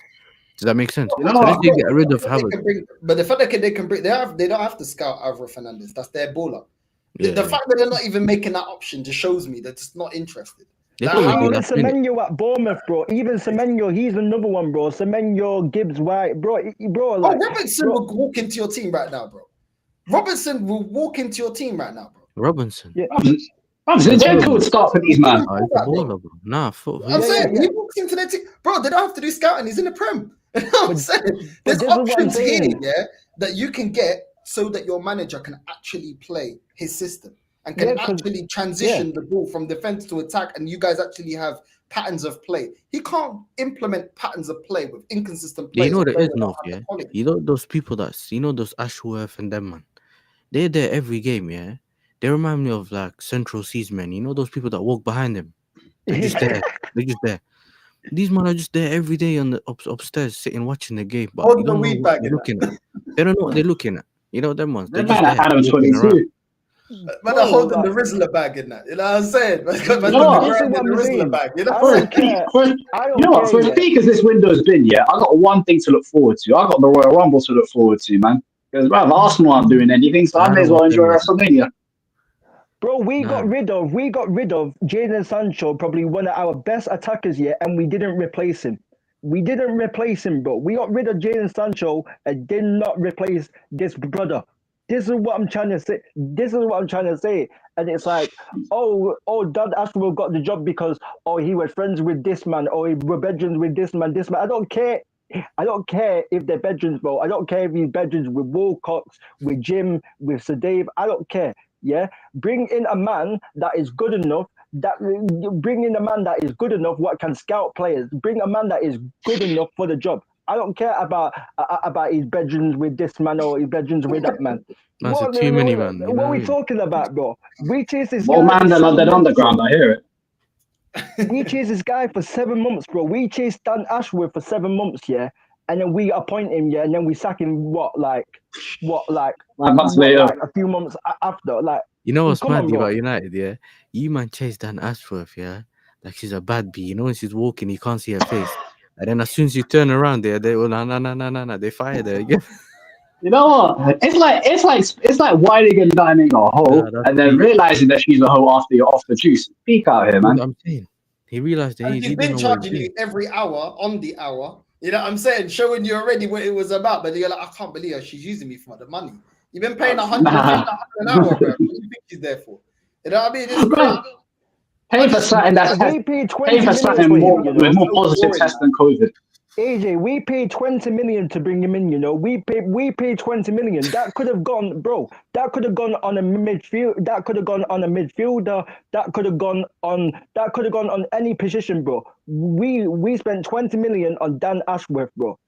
Does that make sense? So if they get rid of Havertz, but the fact that they can bring, they don't have to scout Alvaro Fernandez. That's their baller. The fact that they're not even making that option just shows me that it's not interested. Even Semenyo at Bournemouth, bro. Even Semenyo, he's another one, bro. Semenyo, Gibbs, White, bro. Like, Robertson will walk into your team right now, bro. Robertson will walk into your team right now, bro. Robinson. Yeah. Zinchenko would start for these man. He's a baller, bro. I'm saying he walks into their team, bro. They don't have to do scouting. He's in the Prem. You know what I'm saying? There's options here, that you can get so that your manager can actually play his system and can actually transition the ball from defense to attack, and you guys actually have patterns of play. He can't implement patterns of play with inconsistent play. You know what it is, North, You know those people those Ashworth and them, man. They're there every game, They remind me of like Central Seas men. You know those people that walk behind them. They're just there. They're just there. These men are just there every day on the upstairs, sitting watching the game, but Hold you the don't know weed what bag they're in looking at. They don't know what they're looking at. You know them ones. They're That just man there, Adam walking around. 22. Man, they're holding the Rizzler bag in that. You know what I'm saying? Man, You know on what? the This is ground what in the I'm Rizzler saying. bag. You know I what I'm don't saying? care. I You know don't what? For as care. peak as this window's been, yeah, I got one thing to look forward to. I got the Royal Rumble to look forward to, man. Because Arsenal aren't doing anything, so I I may don't as well watch enjoy them, man. WrestleMania. Bro, we got Nah. rid of Jadon Sancho, probably one of our best attackers yet, and we didn't replace him. We didn't replace him, bro. We got rid of Jadon Sancho and did not replace this brother. This is what I'm trying to say. And it's like, Dan Ashworth got the job because he was friends with this man, or he were bedrooms with this man. I don't care. I don't care if they're bedrooms, bro. I don't care if he's bedrooms with Wilcox, with Jim, with Sir Dave. I don't care. Yeah, bring in a man that is good enough. What can scout players. Bring a man that is good enough for the job. I don't care about his bedrooms with this man or his bedrooms with that man. Man said too many, man. You know What are we what I mean? talking about, bro? We chased this More guy. man for than 7 London months, Underground, bro. I hear it. We chased this guy for 7 months, bro. We chased Dan Ashworth for 7 months, yeah, and then we appoint him, yeah, and then we sack him. Like months later. A few months after, like. You know what's Come on, mad bro. about United, yeah? You man chase Dan Ashworth, yeah? Like she's a bad bee. You know when she's walking, you can't see her face. And then as soon as you turn around there, they will no. They fire her again. You know what? It's like whining and dining a hoe, That's and then peak. realizing that she's a hoe after you're off the juice. Peak out here, That's man. what I'm saying. He realized that And he she's didn't been know what he charging was you doing. every hour on the hour. You know what I'm saying? Showing you already what it was about, but you're like, I can't believe her. She's using me for the money. You've been paying 150 an hour, bro. What do you think she's there for? You know what I mean? It's crazy. Paying for something that's We paid 20 paying for million something for more him, you know. with more So positive boring, tests man. than COVID. AJ, we paid 20 million to bring him in, you know. We paid 20 million. That could have gone, bro. That could have gone on a midfield. That could have gone on a midfielder. That could have gone on any position, bro. We spent 20 million on Dan Ashworth, bro.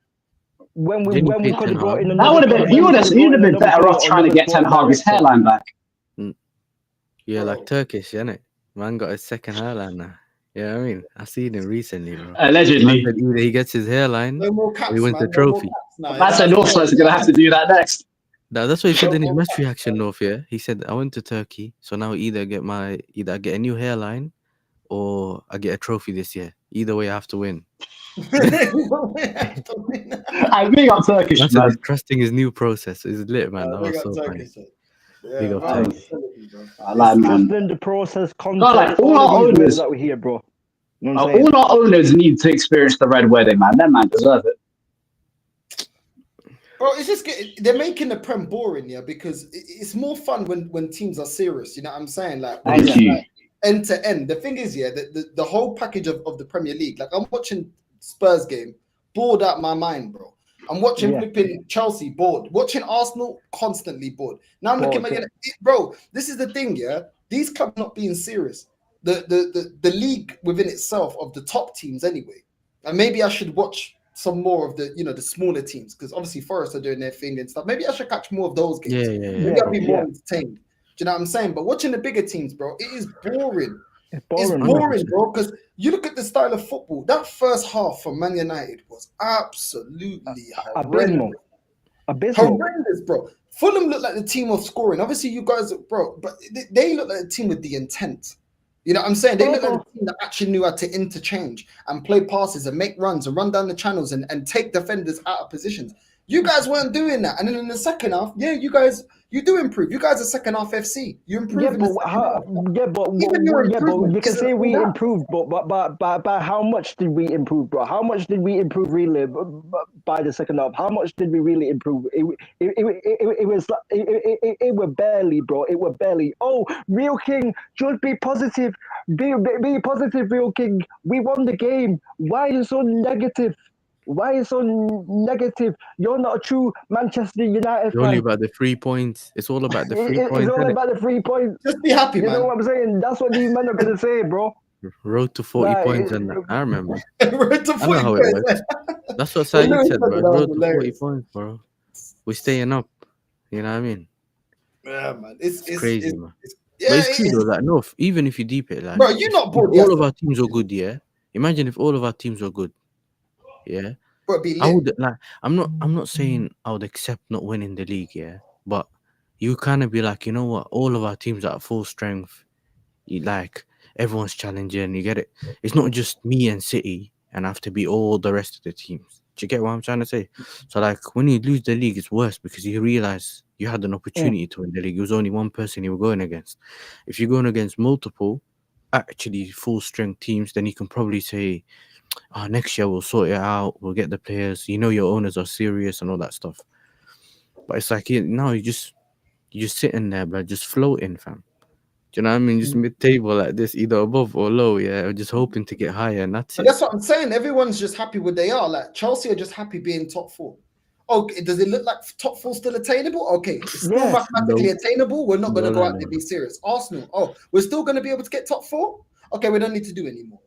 When we Didn't you pay could 10 have brought in That another. would have been you'd have been better off trying to get Ten Hag's hairline back. Yeah, Bro. like Turkish, innit? Man got his second hairline now. Yeah, I mean, I seen him recently, bro. Allegedly. Man said either he gets his hairline No more or caps, he wins the man. No more trophy. caps now. That's a Northside's gonna have to do that next. That's what he said in his No more match caps, reaction, man. North. Yeah, he said I went to Turkey, so now either I get a new hairline or I get a trophy this year. Either way, I have to win. I big up Turkish, Man said man. he's trusting his new process. It's lit, man. That Big was up so funny. Turkish. Yeah, Big up man, Turkey. I like, man. Trusting the process, context, God, like, all all our of these owners- words that we hear, bro. You know what I'm saying? All our owners need to experience the red wedding, man. That man deserve it. Bro, it's just they're making the Prem boring, yeah, because it's more fun when teams are serious. You know what I'm saying? Like, Thank you. like end to end. The thing is, yeah, the whole package of the Premier League. Like, I'm watching Spurs game, bored out my mind, bro. I'm watching flipping Chelsea, bored. Watching Arsenal, constantly bored. Now I'm looking at my bro. This is the thing, yeah. These clubs not being serious. The league within itself of the top teams anyway. And maybe I should watch some more of the smaller teams, because obviously Forest are doing their thing and stuff. Maybe I should catch more of those games. Maybe I'll be more entertained. Do you know what I'm saying? But watching the bigger teams, bro, it is boring. It's boring, bro, because you look at the style of football. That first half for Man United was absolutely horrendous. Horrendous, bro. Fulham looked like the team of scoring. Obviously, you guys, bro, but they look like a team with the intent. You know what I'm saying? They look like a team that actually knew how to interchange and play passes and make runs and run down the channels and take defenders out of positions. You guys weren't doing that. And then in the second half, you do improve. You guys are second half FC. You improve. You can say we improved, but how much did we improve, bro? How much did we improve really by the second half? How much did we really improve? It was barely, bro. It was barely. Oh, Real King, just be positive. Be positive, Real King. We won the game. Why are you so negative? Why are you so negative? You're not a true Manchester United fan. Only about the 3 points. It's all about the 3 points. It's all about the 3 points. Just be happy, man. You know what I'm saying? That's what these men are going to say, bro. Road to 40 points, and I remember. Road to 40 I know how it works. That's what Saeed said, bro. Road to 40 points, bro. We're staying up. You know what I mean? Yeah, man. It's crazy, man. Yeah, But it's it true though, is. like no, even if you deep it, like Bro, you're not if bored all yet. of our teams were good, yeah. Imagine if all of our teams were good, yeah. Bro, be I lit. would like. I'm not saying I would accept not winning the league, yeah. But you kind of be like, you know what? All of our teams are at full strength. You like everyone's challenging. You get it? It's not just me and City, and I have to be all the rest of the teams. Do you get what I'm trying to say? So like when you lose the league, it's worse because you realize you had an opportunity to win the league. It was only one person you were going against. If you're going against multiple, actually full strength teams, then you can probably say, "Oh, next year we'll sort it out. We'll get the players. You know your owners are serious and all that stuff." But it's like now you just sitting there, but just floating, fam. Do you know what I mean? Just mid-table like this, either above or low, yeah. Or just hoping to get higher, and that's But it. that's what I'm saying. Everyone's just happy where they are. Like Chelsea are just happy being top four. Okay, does it look like top four still attainable? Okay, it's still Yes. mathematically No, attainable. We're not going to go out there no. and be serious. Arsenal, oh, we're still going to be able to get top four. Okay, we don't need to do anymore.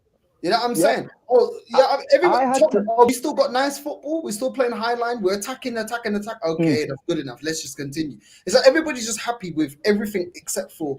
You know what I'm Yeah. saying? Oh, yeah, everyone. I had Top, to- oh, we still got nice football. We're still playing high line. We're attacking. Okay, that's good enough. Let's just continue. It's like everybody's just happy with everything except for.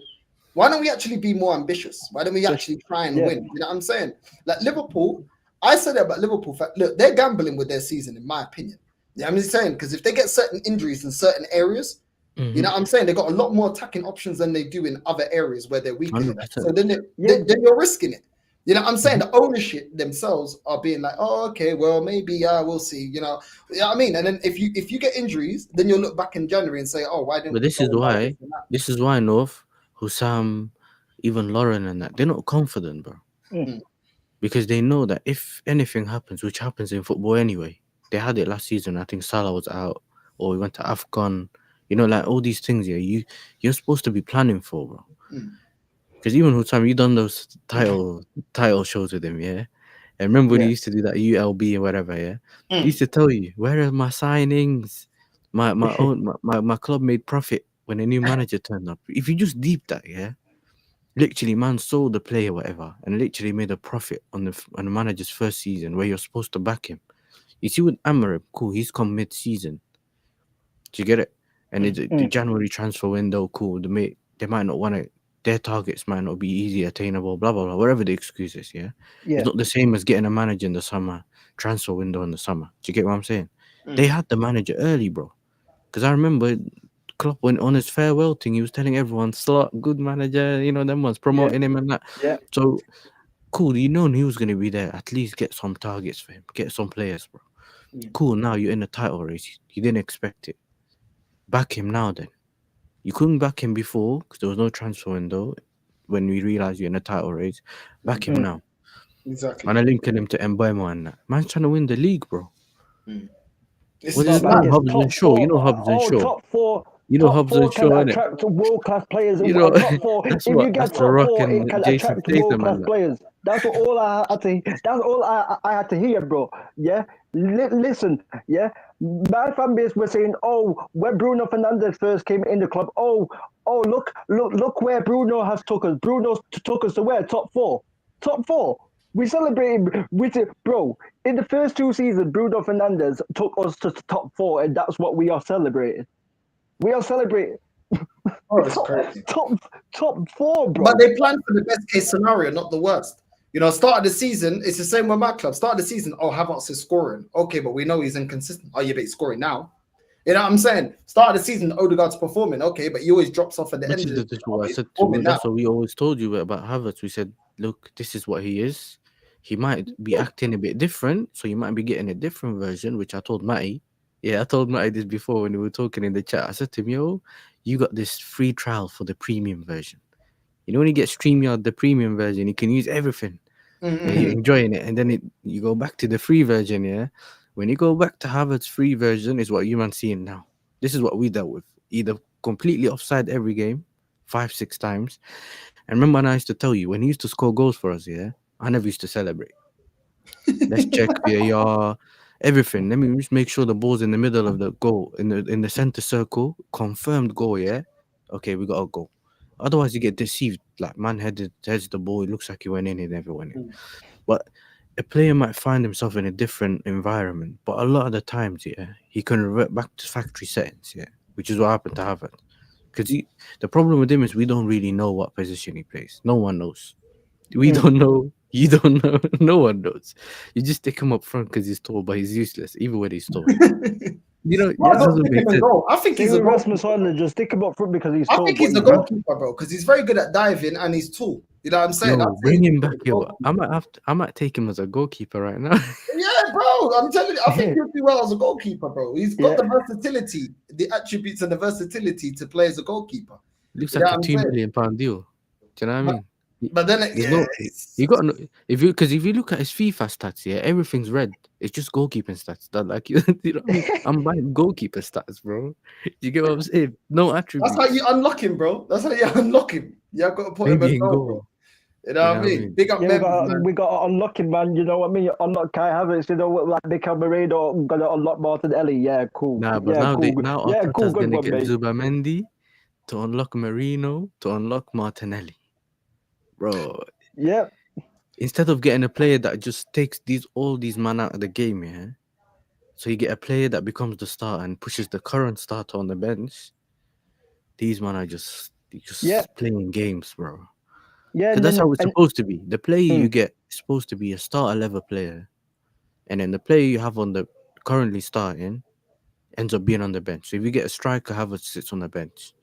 Why don't we actually be more ambitious? Why don't we actually try and win? You know what I'm saying? Like Liverpool, I said that about Liverpool. Look, they're gambling with their season, in my opinion. Yeah, I'm just saying because if they get certain injuries in certain areas, you know what I'm saying, they got a lot more attacking options than they do in other areas where they're weaker. 100%. So then then you're risking it. You know what I'm saying? The ownership themselves are being like, oh, okay, well, maybe we'll see. You know what I mean? And then if you get injuries, then you'll look back in January and say, oh, why didn't But we this go is and buy why, this and that? this is why North, Hussam, even Lauren and that, they're not confident, bro. Mm. Because they know that if anything happens, which happens in football anyway, they had it last season. I think Salah was out, or we went to AFCON. You know, like all these things, yeah. You're supposed to be planning for, bro. Mm. Because even Hussam, you done those title shows with him, yeah. And remember when he used to do that ULB or whatever, yeah. He used to tell you, where are my signings? My club made profit when a new manager turned up. If you just deep that, yeah, literally man sold the player whatever and literally made a profit on the manager's first season where you're supposed to back him. You see with Amarim, cool, he's come mid-season. Do you get it? And the January transfer window, cool. They might not want to. Their targets might not be easy attainable. Blah blah blah. Whatever the excuse is, yeah. It's not the same as getting a manager in the summer, transfer window in the summer. Do you get what I'm saying? They had the manager early, bro. Because I remember Klopp went on his farewell thing. He was telling everyone, "Slot, good manager." You know, them ones promoting him and that. Yeah. So cool. You know he was gonna be there. At least get some targets for him. Get some players, bro. Cool. Now you're in the title race. You didn't expect it. Back him now, then. You couldn't back him before because there was no transfer window. When we realized you're in a title race, back him now. Exactly. Man, I linking him to Mbeumo and that. Man's trying to win the league, bro. It's What is not it? bad. Hubs and Shaw. You know Hubs and Shaw. Top four. You know Top Hubs four and can Shaw, innit? attract world-class players. You know, Top four. that's If what you that's get the top Rock four, it and can Jason attract Statham world-class and that. players. That's all I had to. That's all I had to hear, bro. Yeah. Listen. Yeah. My fan base were saying, "Oh, when Bruno Fernandes first came in the club, look where Bruno has took us. Bruno took us to where? Top four. Top four. We celebrated with it, bro. In the first two seasons, Bruno Fernandes took us to top four, and that's what we are celebrating. We are celebrating Oh, it's crazy. top four, bro. But they plan for the best case scenario, not the worst. You know, start of the season, it's the same with my club. Start of the season, oh, Havertz is scoring. Okay, but we know he's inconsistent. Oh, yeah, but he's scoring now. You know what I'm saying? Start of the season, Odegaard's performing. Okay, but he always drops off at the Which end is of the what I he's said to performing that's now. what we always told you about Havertz. We said, look, this is what he is. He might be acting a bit different, so you might be getting a different version, which I told Matty. Yeah, I told Matty this before when we were talking in the chat. I said to him, yo, you got this free trial for the premium version. You know, when you get StreamYard, the premium version, you can use everything. And you're enjoying it. And then you go back to the free version, yeah? When you go back to Havertz's free version, is what you man seeing now. This is what we dealt with. Either completely offside every game, 5-6 times. And remember when I used to tell you, when he used to score goals for us, yeah, I never used to celebrate. Let's check VAR, everything. Let me just make sure the ball's in the middle of the goal, in the center circle, confirmed goal, yeah? Okay, we got a goal. Otherwise, you get deceived. Like, man heads the ball, it looks like he went in, he never went in. But a player might find himself in a different environment, but a lot of the times, yeah, he can revert back to factory settings, yeah, which is what happened to Havertz. Because the problem with him is we don't really know what position he plays. No one knows. We don't know. You don't know. No one knows. You just stick him up front because he's tall, but he's useless, even when he's tall. You know, Why it not doesn't stick make him in sense. goal? I think Same he's a with Rasmus goalkeeper. Højlund, just stick him up front because he's I tall. think he's a but he's goalkeeper, bro, because he's very good at diving and he's tall. You know what I'm saying? Yo, I'd say bring he's him a back here. goalkeeper. I might take him as a goalkeeper right now. Yeah, bro. I'm telling you, I think he'll do well as a goalkeeper, bro. He's got Yeah. the versatility, the attributes and the versatility to play as a goalkeeper. Looks You like know a what I'm £2 saying? million deal. Do you know what I But- mean? But then, There's yeah, no, you got no, if you look at his FIFA stats, yeah, everything's red. It's just goalkeeping stats. That like you know what I mean? I'm buying goalkeeper stats, bro. You get what I'm saying? No attributes. that's how you unlock him, bro. That's how you unlock him. You have got to put him Maybe in in goal, bro. goal. You know what I mean? Big up Yeah, members, man. we got to unlock him, man. You know what I mean? Unlock Kai Havertz, you know what, like Mikel Merino, gonna unlock Martinelli. Yeah, cool. Nah, but yeah, now cool. now Yeah, cool, Arteta's good gonna one, get mate. Zubamendi to unlock Marino to unlock Martinelli, bro. Yeah, Instead of getting a player that just takes all these man out of the game, yeah. So you get a player that becomes the starter and pushes the current starter on the bench. These men are just Yeah. playing games, bro. yeah. Because that's how it's supposed to be. The player you Mm. get is supposed to be a starter level player, and then the player you have on the currently starting ends up being on the bench. So if you get a striker, Havertz sits on the bench.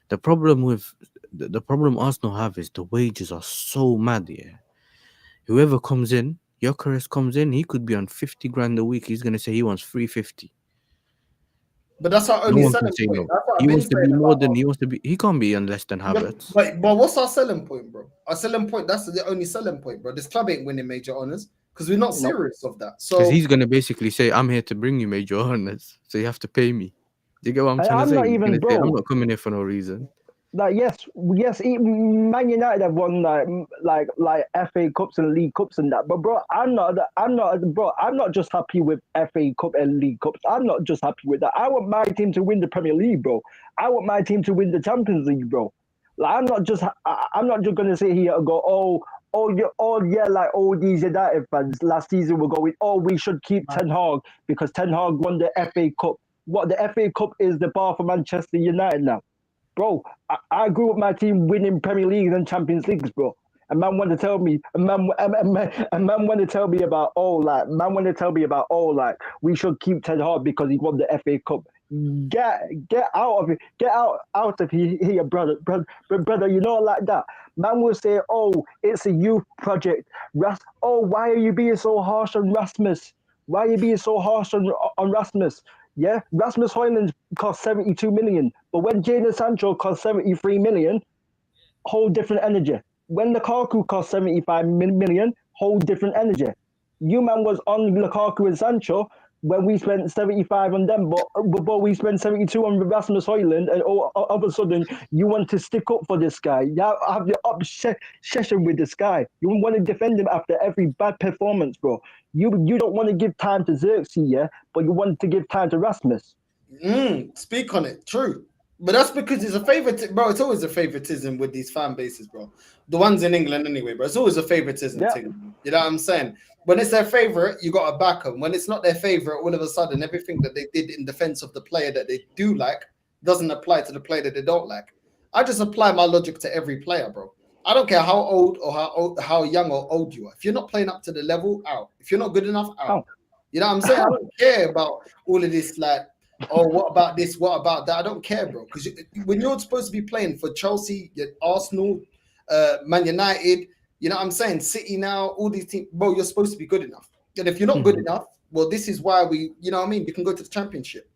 The problem with the problem Arsenal have is the wages are so mad. Yeah, whoever comes in, Gyökeres comes in, he could be on 50 grand a week. He's gonna say he wants 350. But that's our No only one can selling say point. no. That's what He I've been wants to be saying more about than he wants to be. He can't be on less than Havertz. But what's our selling point, bro? Our selling point, that's the only selling point, bro. This club ain't winning major honors because we're not serious of that. So Because he's gonna basically say, "I'm here to bring you major honors, so you have to pay me." Do you get what I'm trying to I'm say? not He's even, gonna say, bro. "I'm not coming here for no reason." Like yes, Man United have won like FA Cups and League Cups and that. But bro, I'm not just happy with FA Cup and League Cups. I'm not just happy with that. I want my team to win the Premier League, bro. I want my team to win the Champions League, bro. Like I'm not just gonna sit here and go, like all these United fans last season were going, we should keep Ten Hag because Ten Hag won the FA Cup. What the FA Cup is the bar for Manchester United now. Bro, I grew up my team winning Premier Leagues and Champions Leagues, bro. And man want to tell me, man want to tell me about we should keep Ten Hag because he won the FA Cup. Get out of it, get out of here, brother. You know, like that. Man will say, it's a youth project. Why are you being so harsh on Rasmus? Why are you being so harsh on Rasmus? Yeah, Rasmus Højlund cost 72 million, but when Jadon Sancho cost 73 million, whole different energy. When Lukaku cost 75 million, whole different energy. You man was on Lukaku and Sancho when we spent 75 on them, but we spent 72 on Rasmus Højlund, and all of a sudden you want to stick up for this guy. You have your obsession with this guy. You want to defend him after every bad performance, bro. You don't want to give time to Xerxes, yeah, but you want to give time to Rasmus. Speak on it. True. But that's because it's a favorite, bro. It's always a favoritism with these fan bases, bro. The ones in England, anyway, bro. It's always a favoritism thing. You know what I'm saying? When it's their favorite, you got to back them. When it's not their favorite, all of a sudden, everything that they did in defense of the player that they do like doesn't apply to the player that they don't like. I just apply my logic to every player, bro. I don't care how old or how young or old you are. If you're not playing up to the level, out. If you're not good enough, out. You know what I'm saying? I don't care about all of this, like, what about this? What about that? I don't care, bro. Because when you're supposed to be playing for Chelsea, Arsenal, Man United, you know what I'm saying? City now, all these teams, bro, you're supposed to be good enough. And if you're not good enough, well, this is why you know what I mean? You can go to the championship.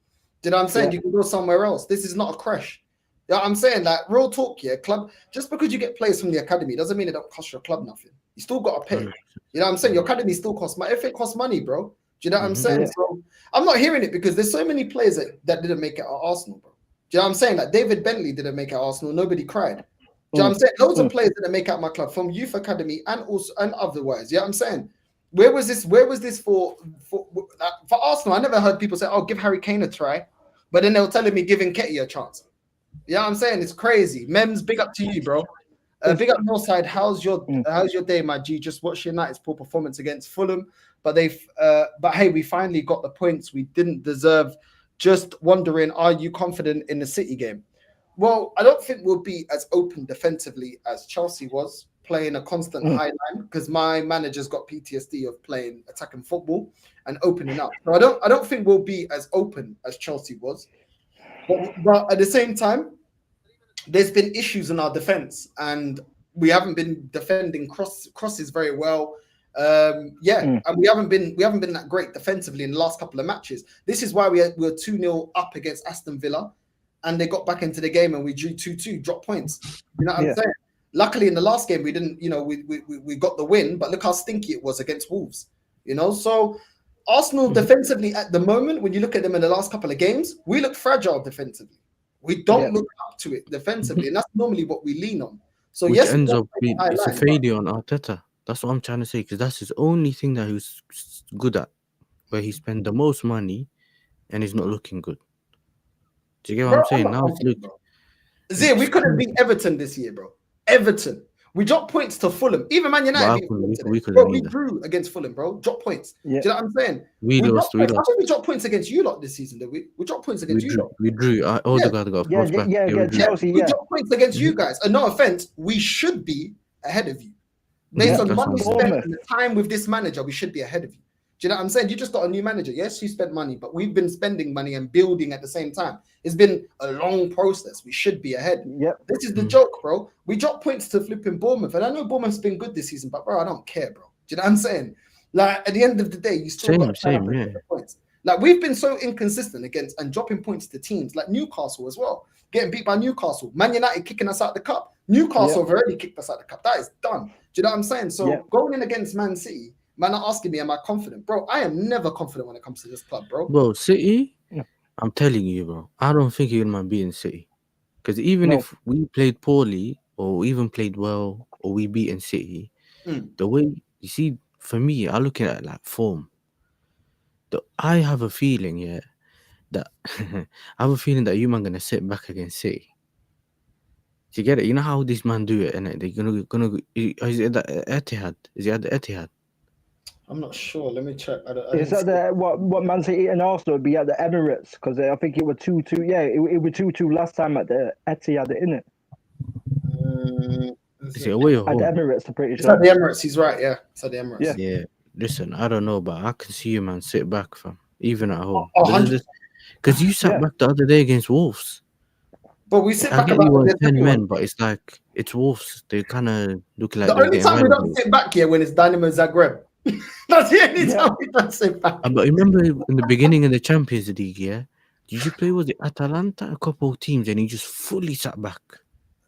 You know what I'm saying? You can go somewhere else. This is not a crash. You know what I'm saying? Like, real talk, club, just because you get players from the academy doesn't mean it don't cost your club nothing. You still got to pay. You know what I'm saying? Your academy still costs money. If it costs money, bro, do you know what I'm saying? So I'm not hearing it because there's so many players that didn't make it at Arsenal, bro. Do you know what I'm saying? Like David Bentley didn't make it at Arsenal. Nobody cried. Do you know what I'm saying? Loads of players didn't make it at my club from youth academy and also and otherwise. You know what I'm saying? Where was this for Arsenal? I never heard people say, give Harry Kane a try. But then they were telling me giving Ketty a chance. You know what I'm saying? It's crazy. Mems, big up to you, bro. Big up Northside. How's your day, my G? Just watched United's poor performance against Fulham. But hey, we finally got the points we didn't deserve. Just wondering, are you confident in the City game? Well, I don't think we'll be as open defensively as Chelsea was, playing a constant high line, because my manager's got PTSD of playing attacking football and opening up. So I don't think we'll be as open as Chelsea was. But at the same time, there's been issues in our defense, and we haven't been defending crosses very well. And we haven't been that great defensively in the last couple of matches. This is why we were 2-0 up against Aston Villa, and they got back into the game and we drew 2-2, dropped points. You know what I'm saying? Luckily, in the last game, we didn't. We got the win, but look how stinky it was against Wolves. So Arsenal defensively at the moment, when you look at them in the last couple of games, we look fragile defensively. We don't look up to it defensively, and that's normally what we lean on. So Which ends up being it's a failure on Arteta. That's what I'm trying to say, because that's his only thing that he's good at, where he spent the most money and he's not looking good. Do you get what I'm saying? Now it's look. Zia, we couldn't beat Everton this year, bro. Everton. We dropped points to Fulham. Even Man United beat Fulham. We drew against Fulham, bro. Drop points. Yeah. Do you know what I'm saying? We lost. I think we dropped points against you lot this season, did we? We dropped points against you lot. We drew. Odegaard got forced back. Chelsea, we dropped points against you guys. And no offense, we should be ahead of you. Based on money spent and the time with this manager, we should be ahead of you. Do you know what I'm saying? You just got a new manager. Yes, you spent money, but we've been spending money and building at the same time. It's been a long process. We should be ahead. Yep. This is the joke, bro. We dropped points to flipping Bournemouth. And I know Bournemouth's been good this season, but bro, I don't care, bro. Do you know what I'm saying? Like, at the end of the day, you still got points. Like, we've been so inconsistent against and dropping points to teams like Newcastle as well. Getting beat by Newcastle. Man United kicking us out the cup. Newcastle have already kicked us out the cup. That is done. Do you know what I'm saying? So going in against Man City, man are asking me, am I confident? Bro, I am never confident when it comes to this club, bro. Bro, City, I'm telling you, bro, I don't think you're going to beat City. Because even if we played poorly or even played well or we beaten City, the way, you see, for me, I look at it like form. I have a feeling, that I have a feeling that you man going to sit back against City. Do you get it? You know how this man do it, and they're gonna. Is it at the Etihad? Is it at the Etihad? I'm not sure. Let me check. Is that what Man City and Arsenal would be at the Emirates? Because I think it was 2-2. Yeah, it was 2-2 last time at the Etihad, innit? Is it away or home? At the Emirates, I'm pretty It's sure. at the Emirates. He's right. Yeah, it's at the Emirates. Yeah. Listen, I don't know, but I can see you, man, sit back, fam, even at home. Because you sat back the other day against Wolves. But we sit back about you were 10 men, but it's like it's Wolves. They kind of look like the only time we don't sit back here when it's Dynamo Zagreb. That's the only time we don't sit back. But remember in the beginning of the Champions League, did you play with the Atalanta, a couple of teams, and you just fully sat back?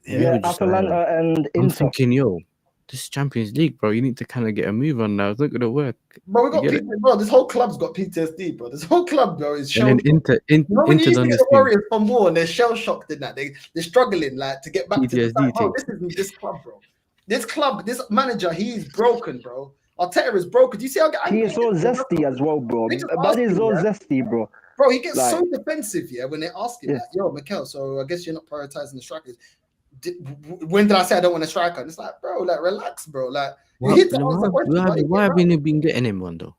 Yeah, Atalanta and Inter. I'm thinking, this Champions League, bro, you need to kind of get a move on now. It's not gonna work. But we got PTSD, bro. This whole club's got PTSD, bro. This whole club, bro, is shell shocked. When you see the Warriors from war and they're shell shocked in that they're struggling like to get back PTSD to this isn't this club, bro. This club, this manager, he's broken, bro. Arteta is broken. Do you see how he is so zesty as well, bro? That is so zesty, bro. Bro, he gets so defensive, when they ask him, like, yo, Mikel, so I guess you're not prioritizing the strikers. When did I say I don't want a striker? And it's like, bro, like, relax, bro. Like, why have we been getting him one though?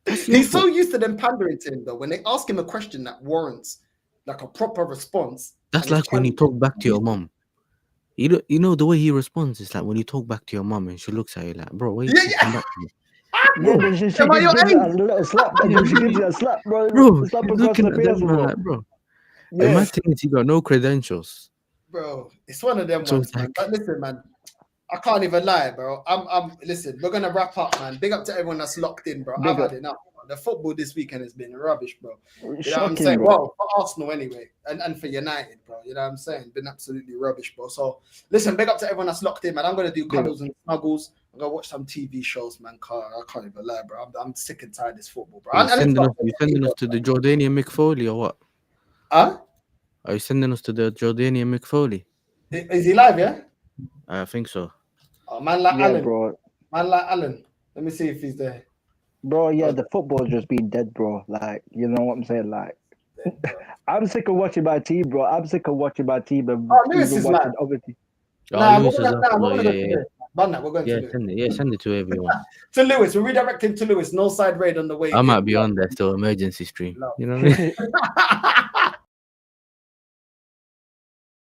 He's so used to them pandering to him though. When they ask him a question that warrants like a proper response, that's like when you talk back to your mom. You know the way he responds is like when you talk back to your mom and she looks at you like, bro, why are you talking back to me? Yeah, she gives you a little slap. She gives you a slap, bro. Bro, slap across the face, bro. Like, bro. The mad thing is he got no credentials. Bro, it's one of them ones, man. But listen, man, I can't even lie, bro. Listen, we're gonna wrap up, man. Big up to everyone that's locked in, bro. I've had enough. The football this weekend has been rubbish, bro. You know what I'm saying? Bro. Well, for Arsenal anyway, and for United, bro. You know what I'm saying? Been absolutely rubbish, bro. So listen, big up to everyone that's locked in, man. I'm gonna do cuddles and snuggles. I'm gonna watch some TV shows, man. I can't even lie, bro. I'm sick and tired of this football, bro. You sending us to the Jordanian McFoley or what? Huh? Are you sending us to the Jordanian McFoley? Is he live? Yeah. I think so. Oh, man, like Alan, bro. Man, like Alan. Let me see if he's there. Bro, the football's just been dead, bro. Like, you know what I'm saying? Like, I'm sick of watching my team, bro. I'm sick of watching my team and Lewis is watching other team. Lewis is we're going to Lewis. Send it to everyone. To Lewis, we're redirecting to Lewis. No side raid on the way. I might be on there still, emergency stream. You know what I mean?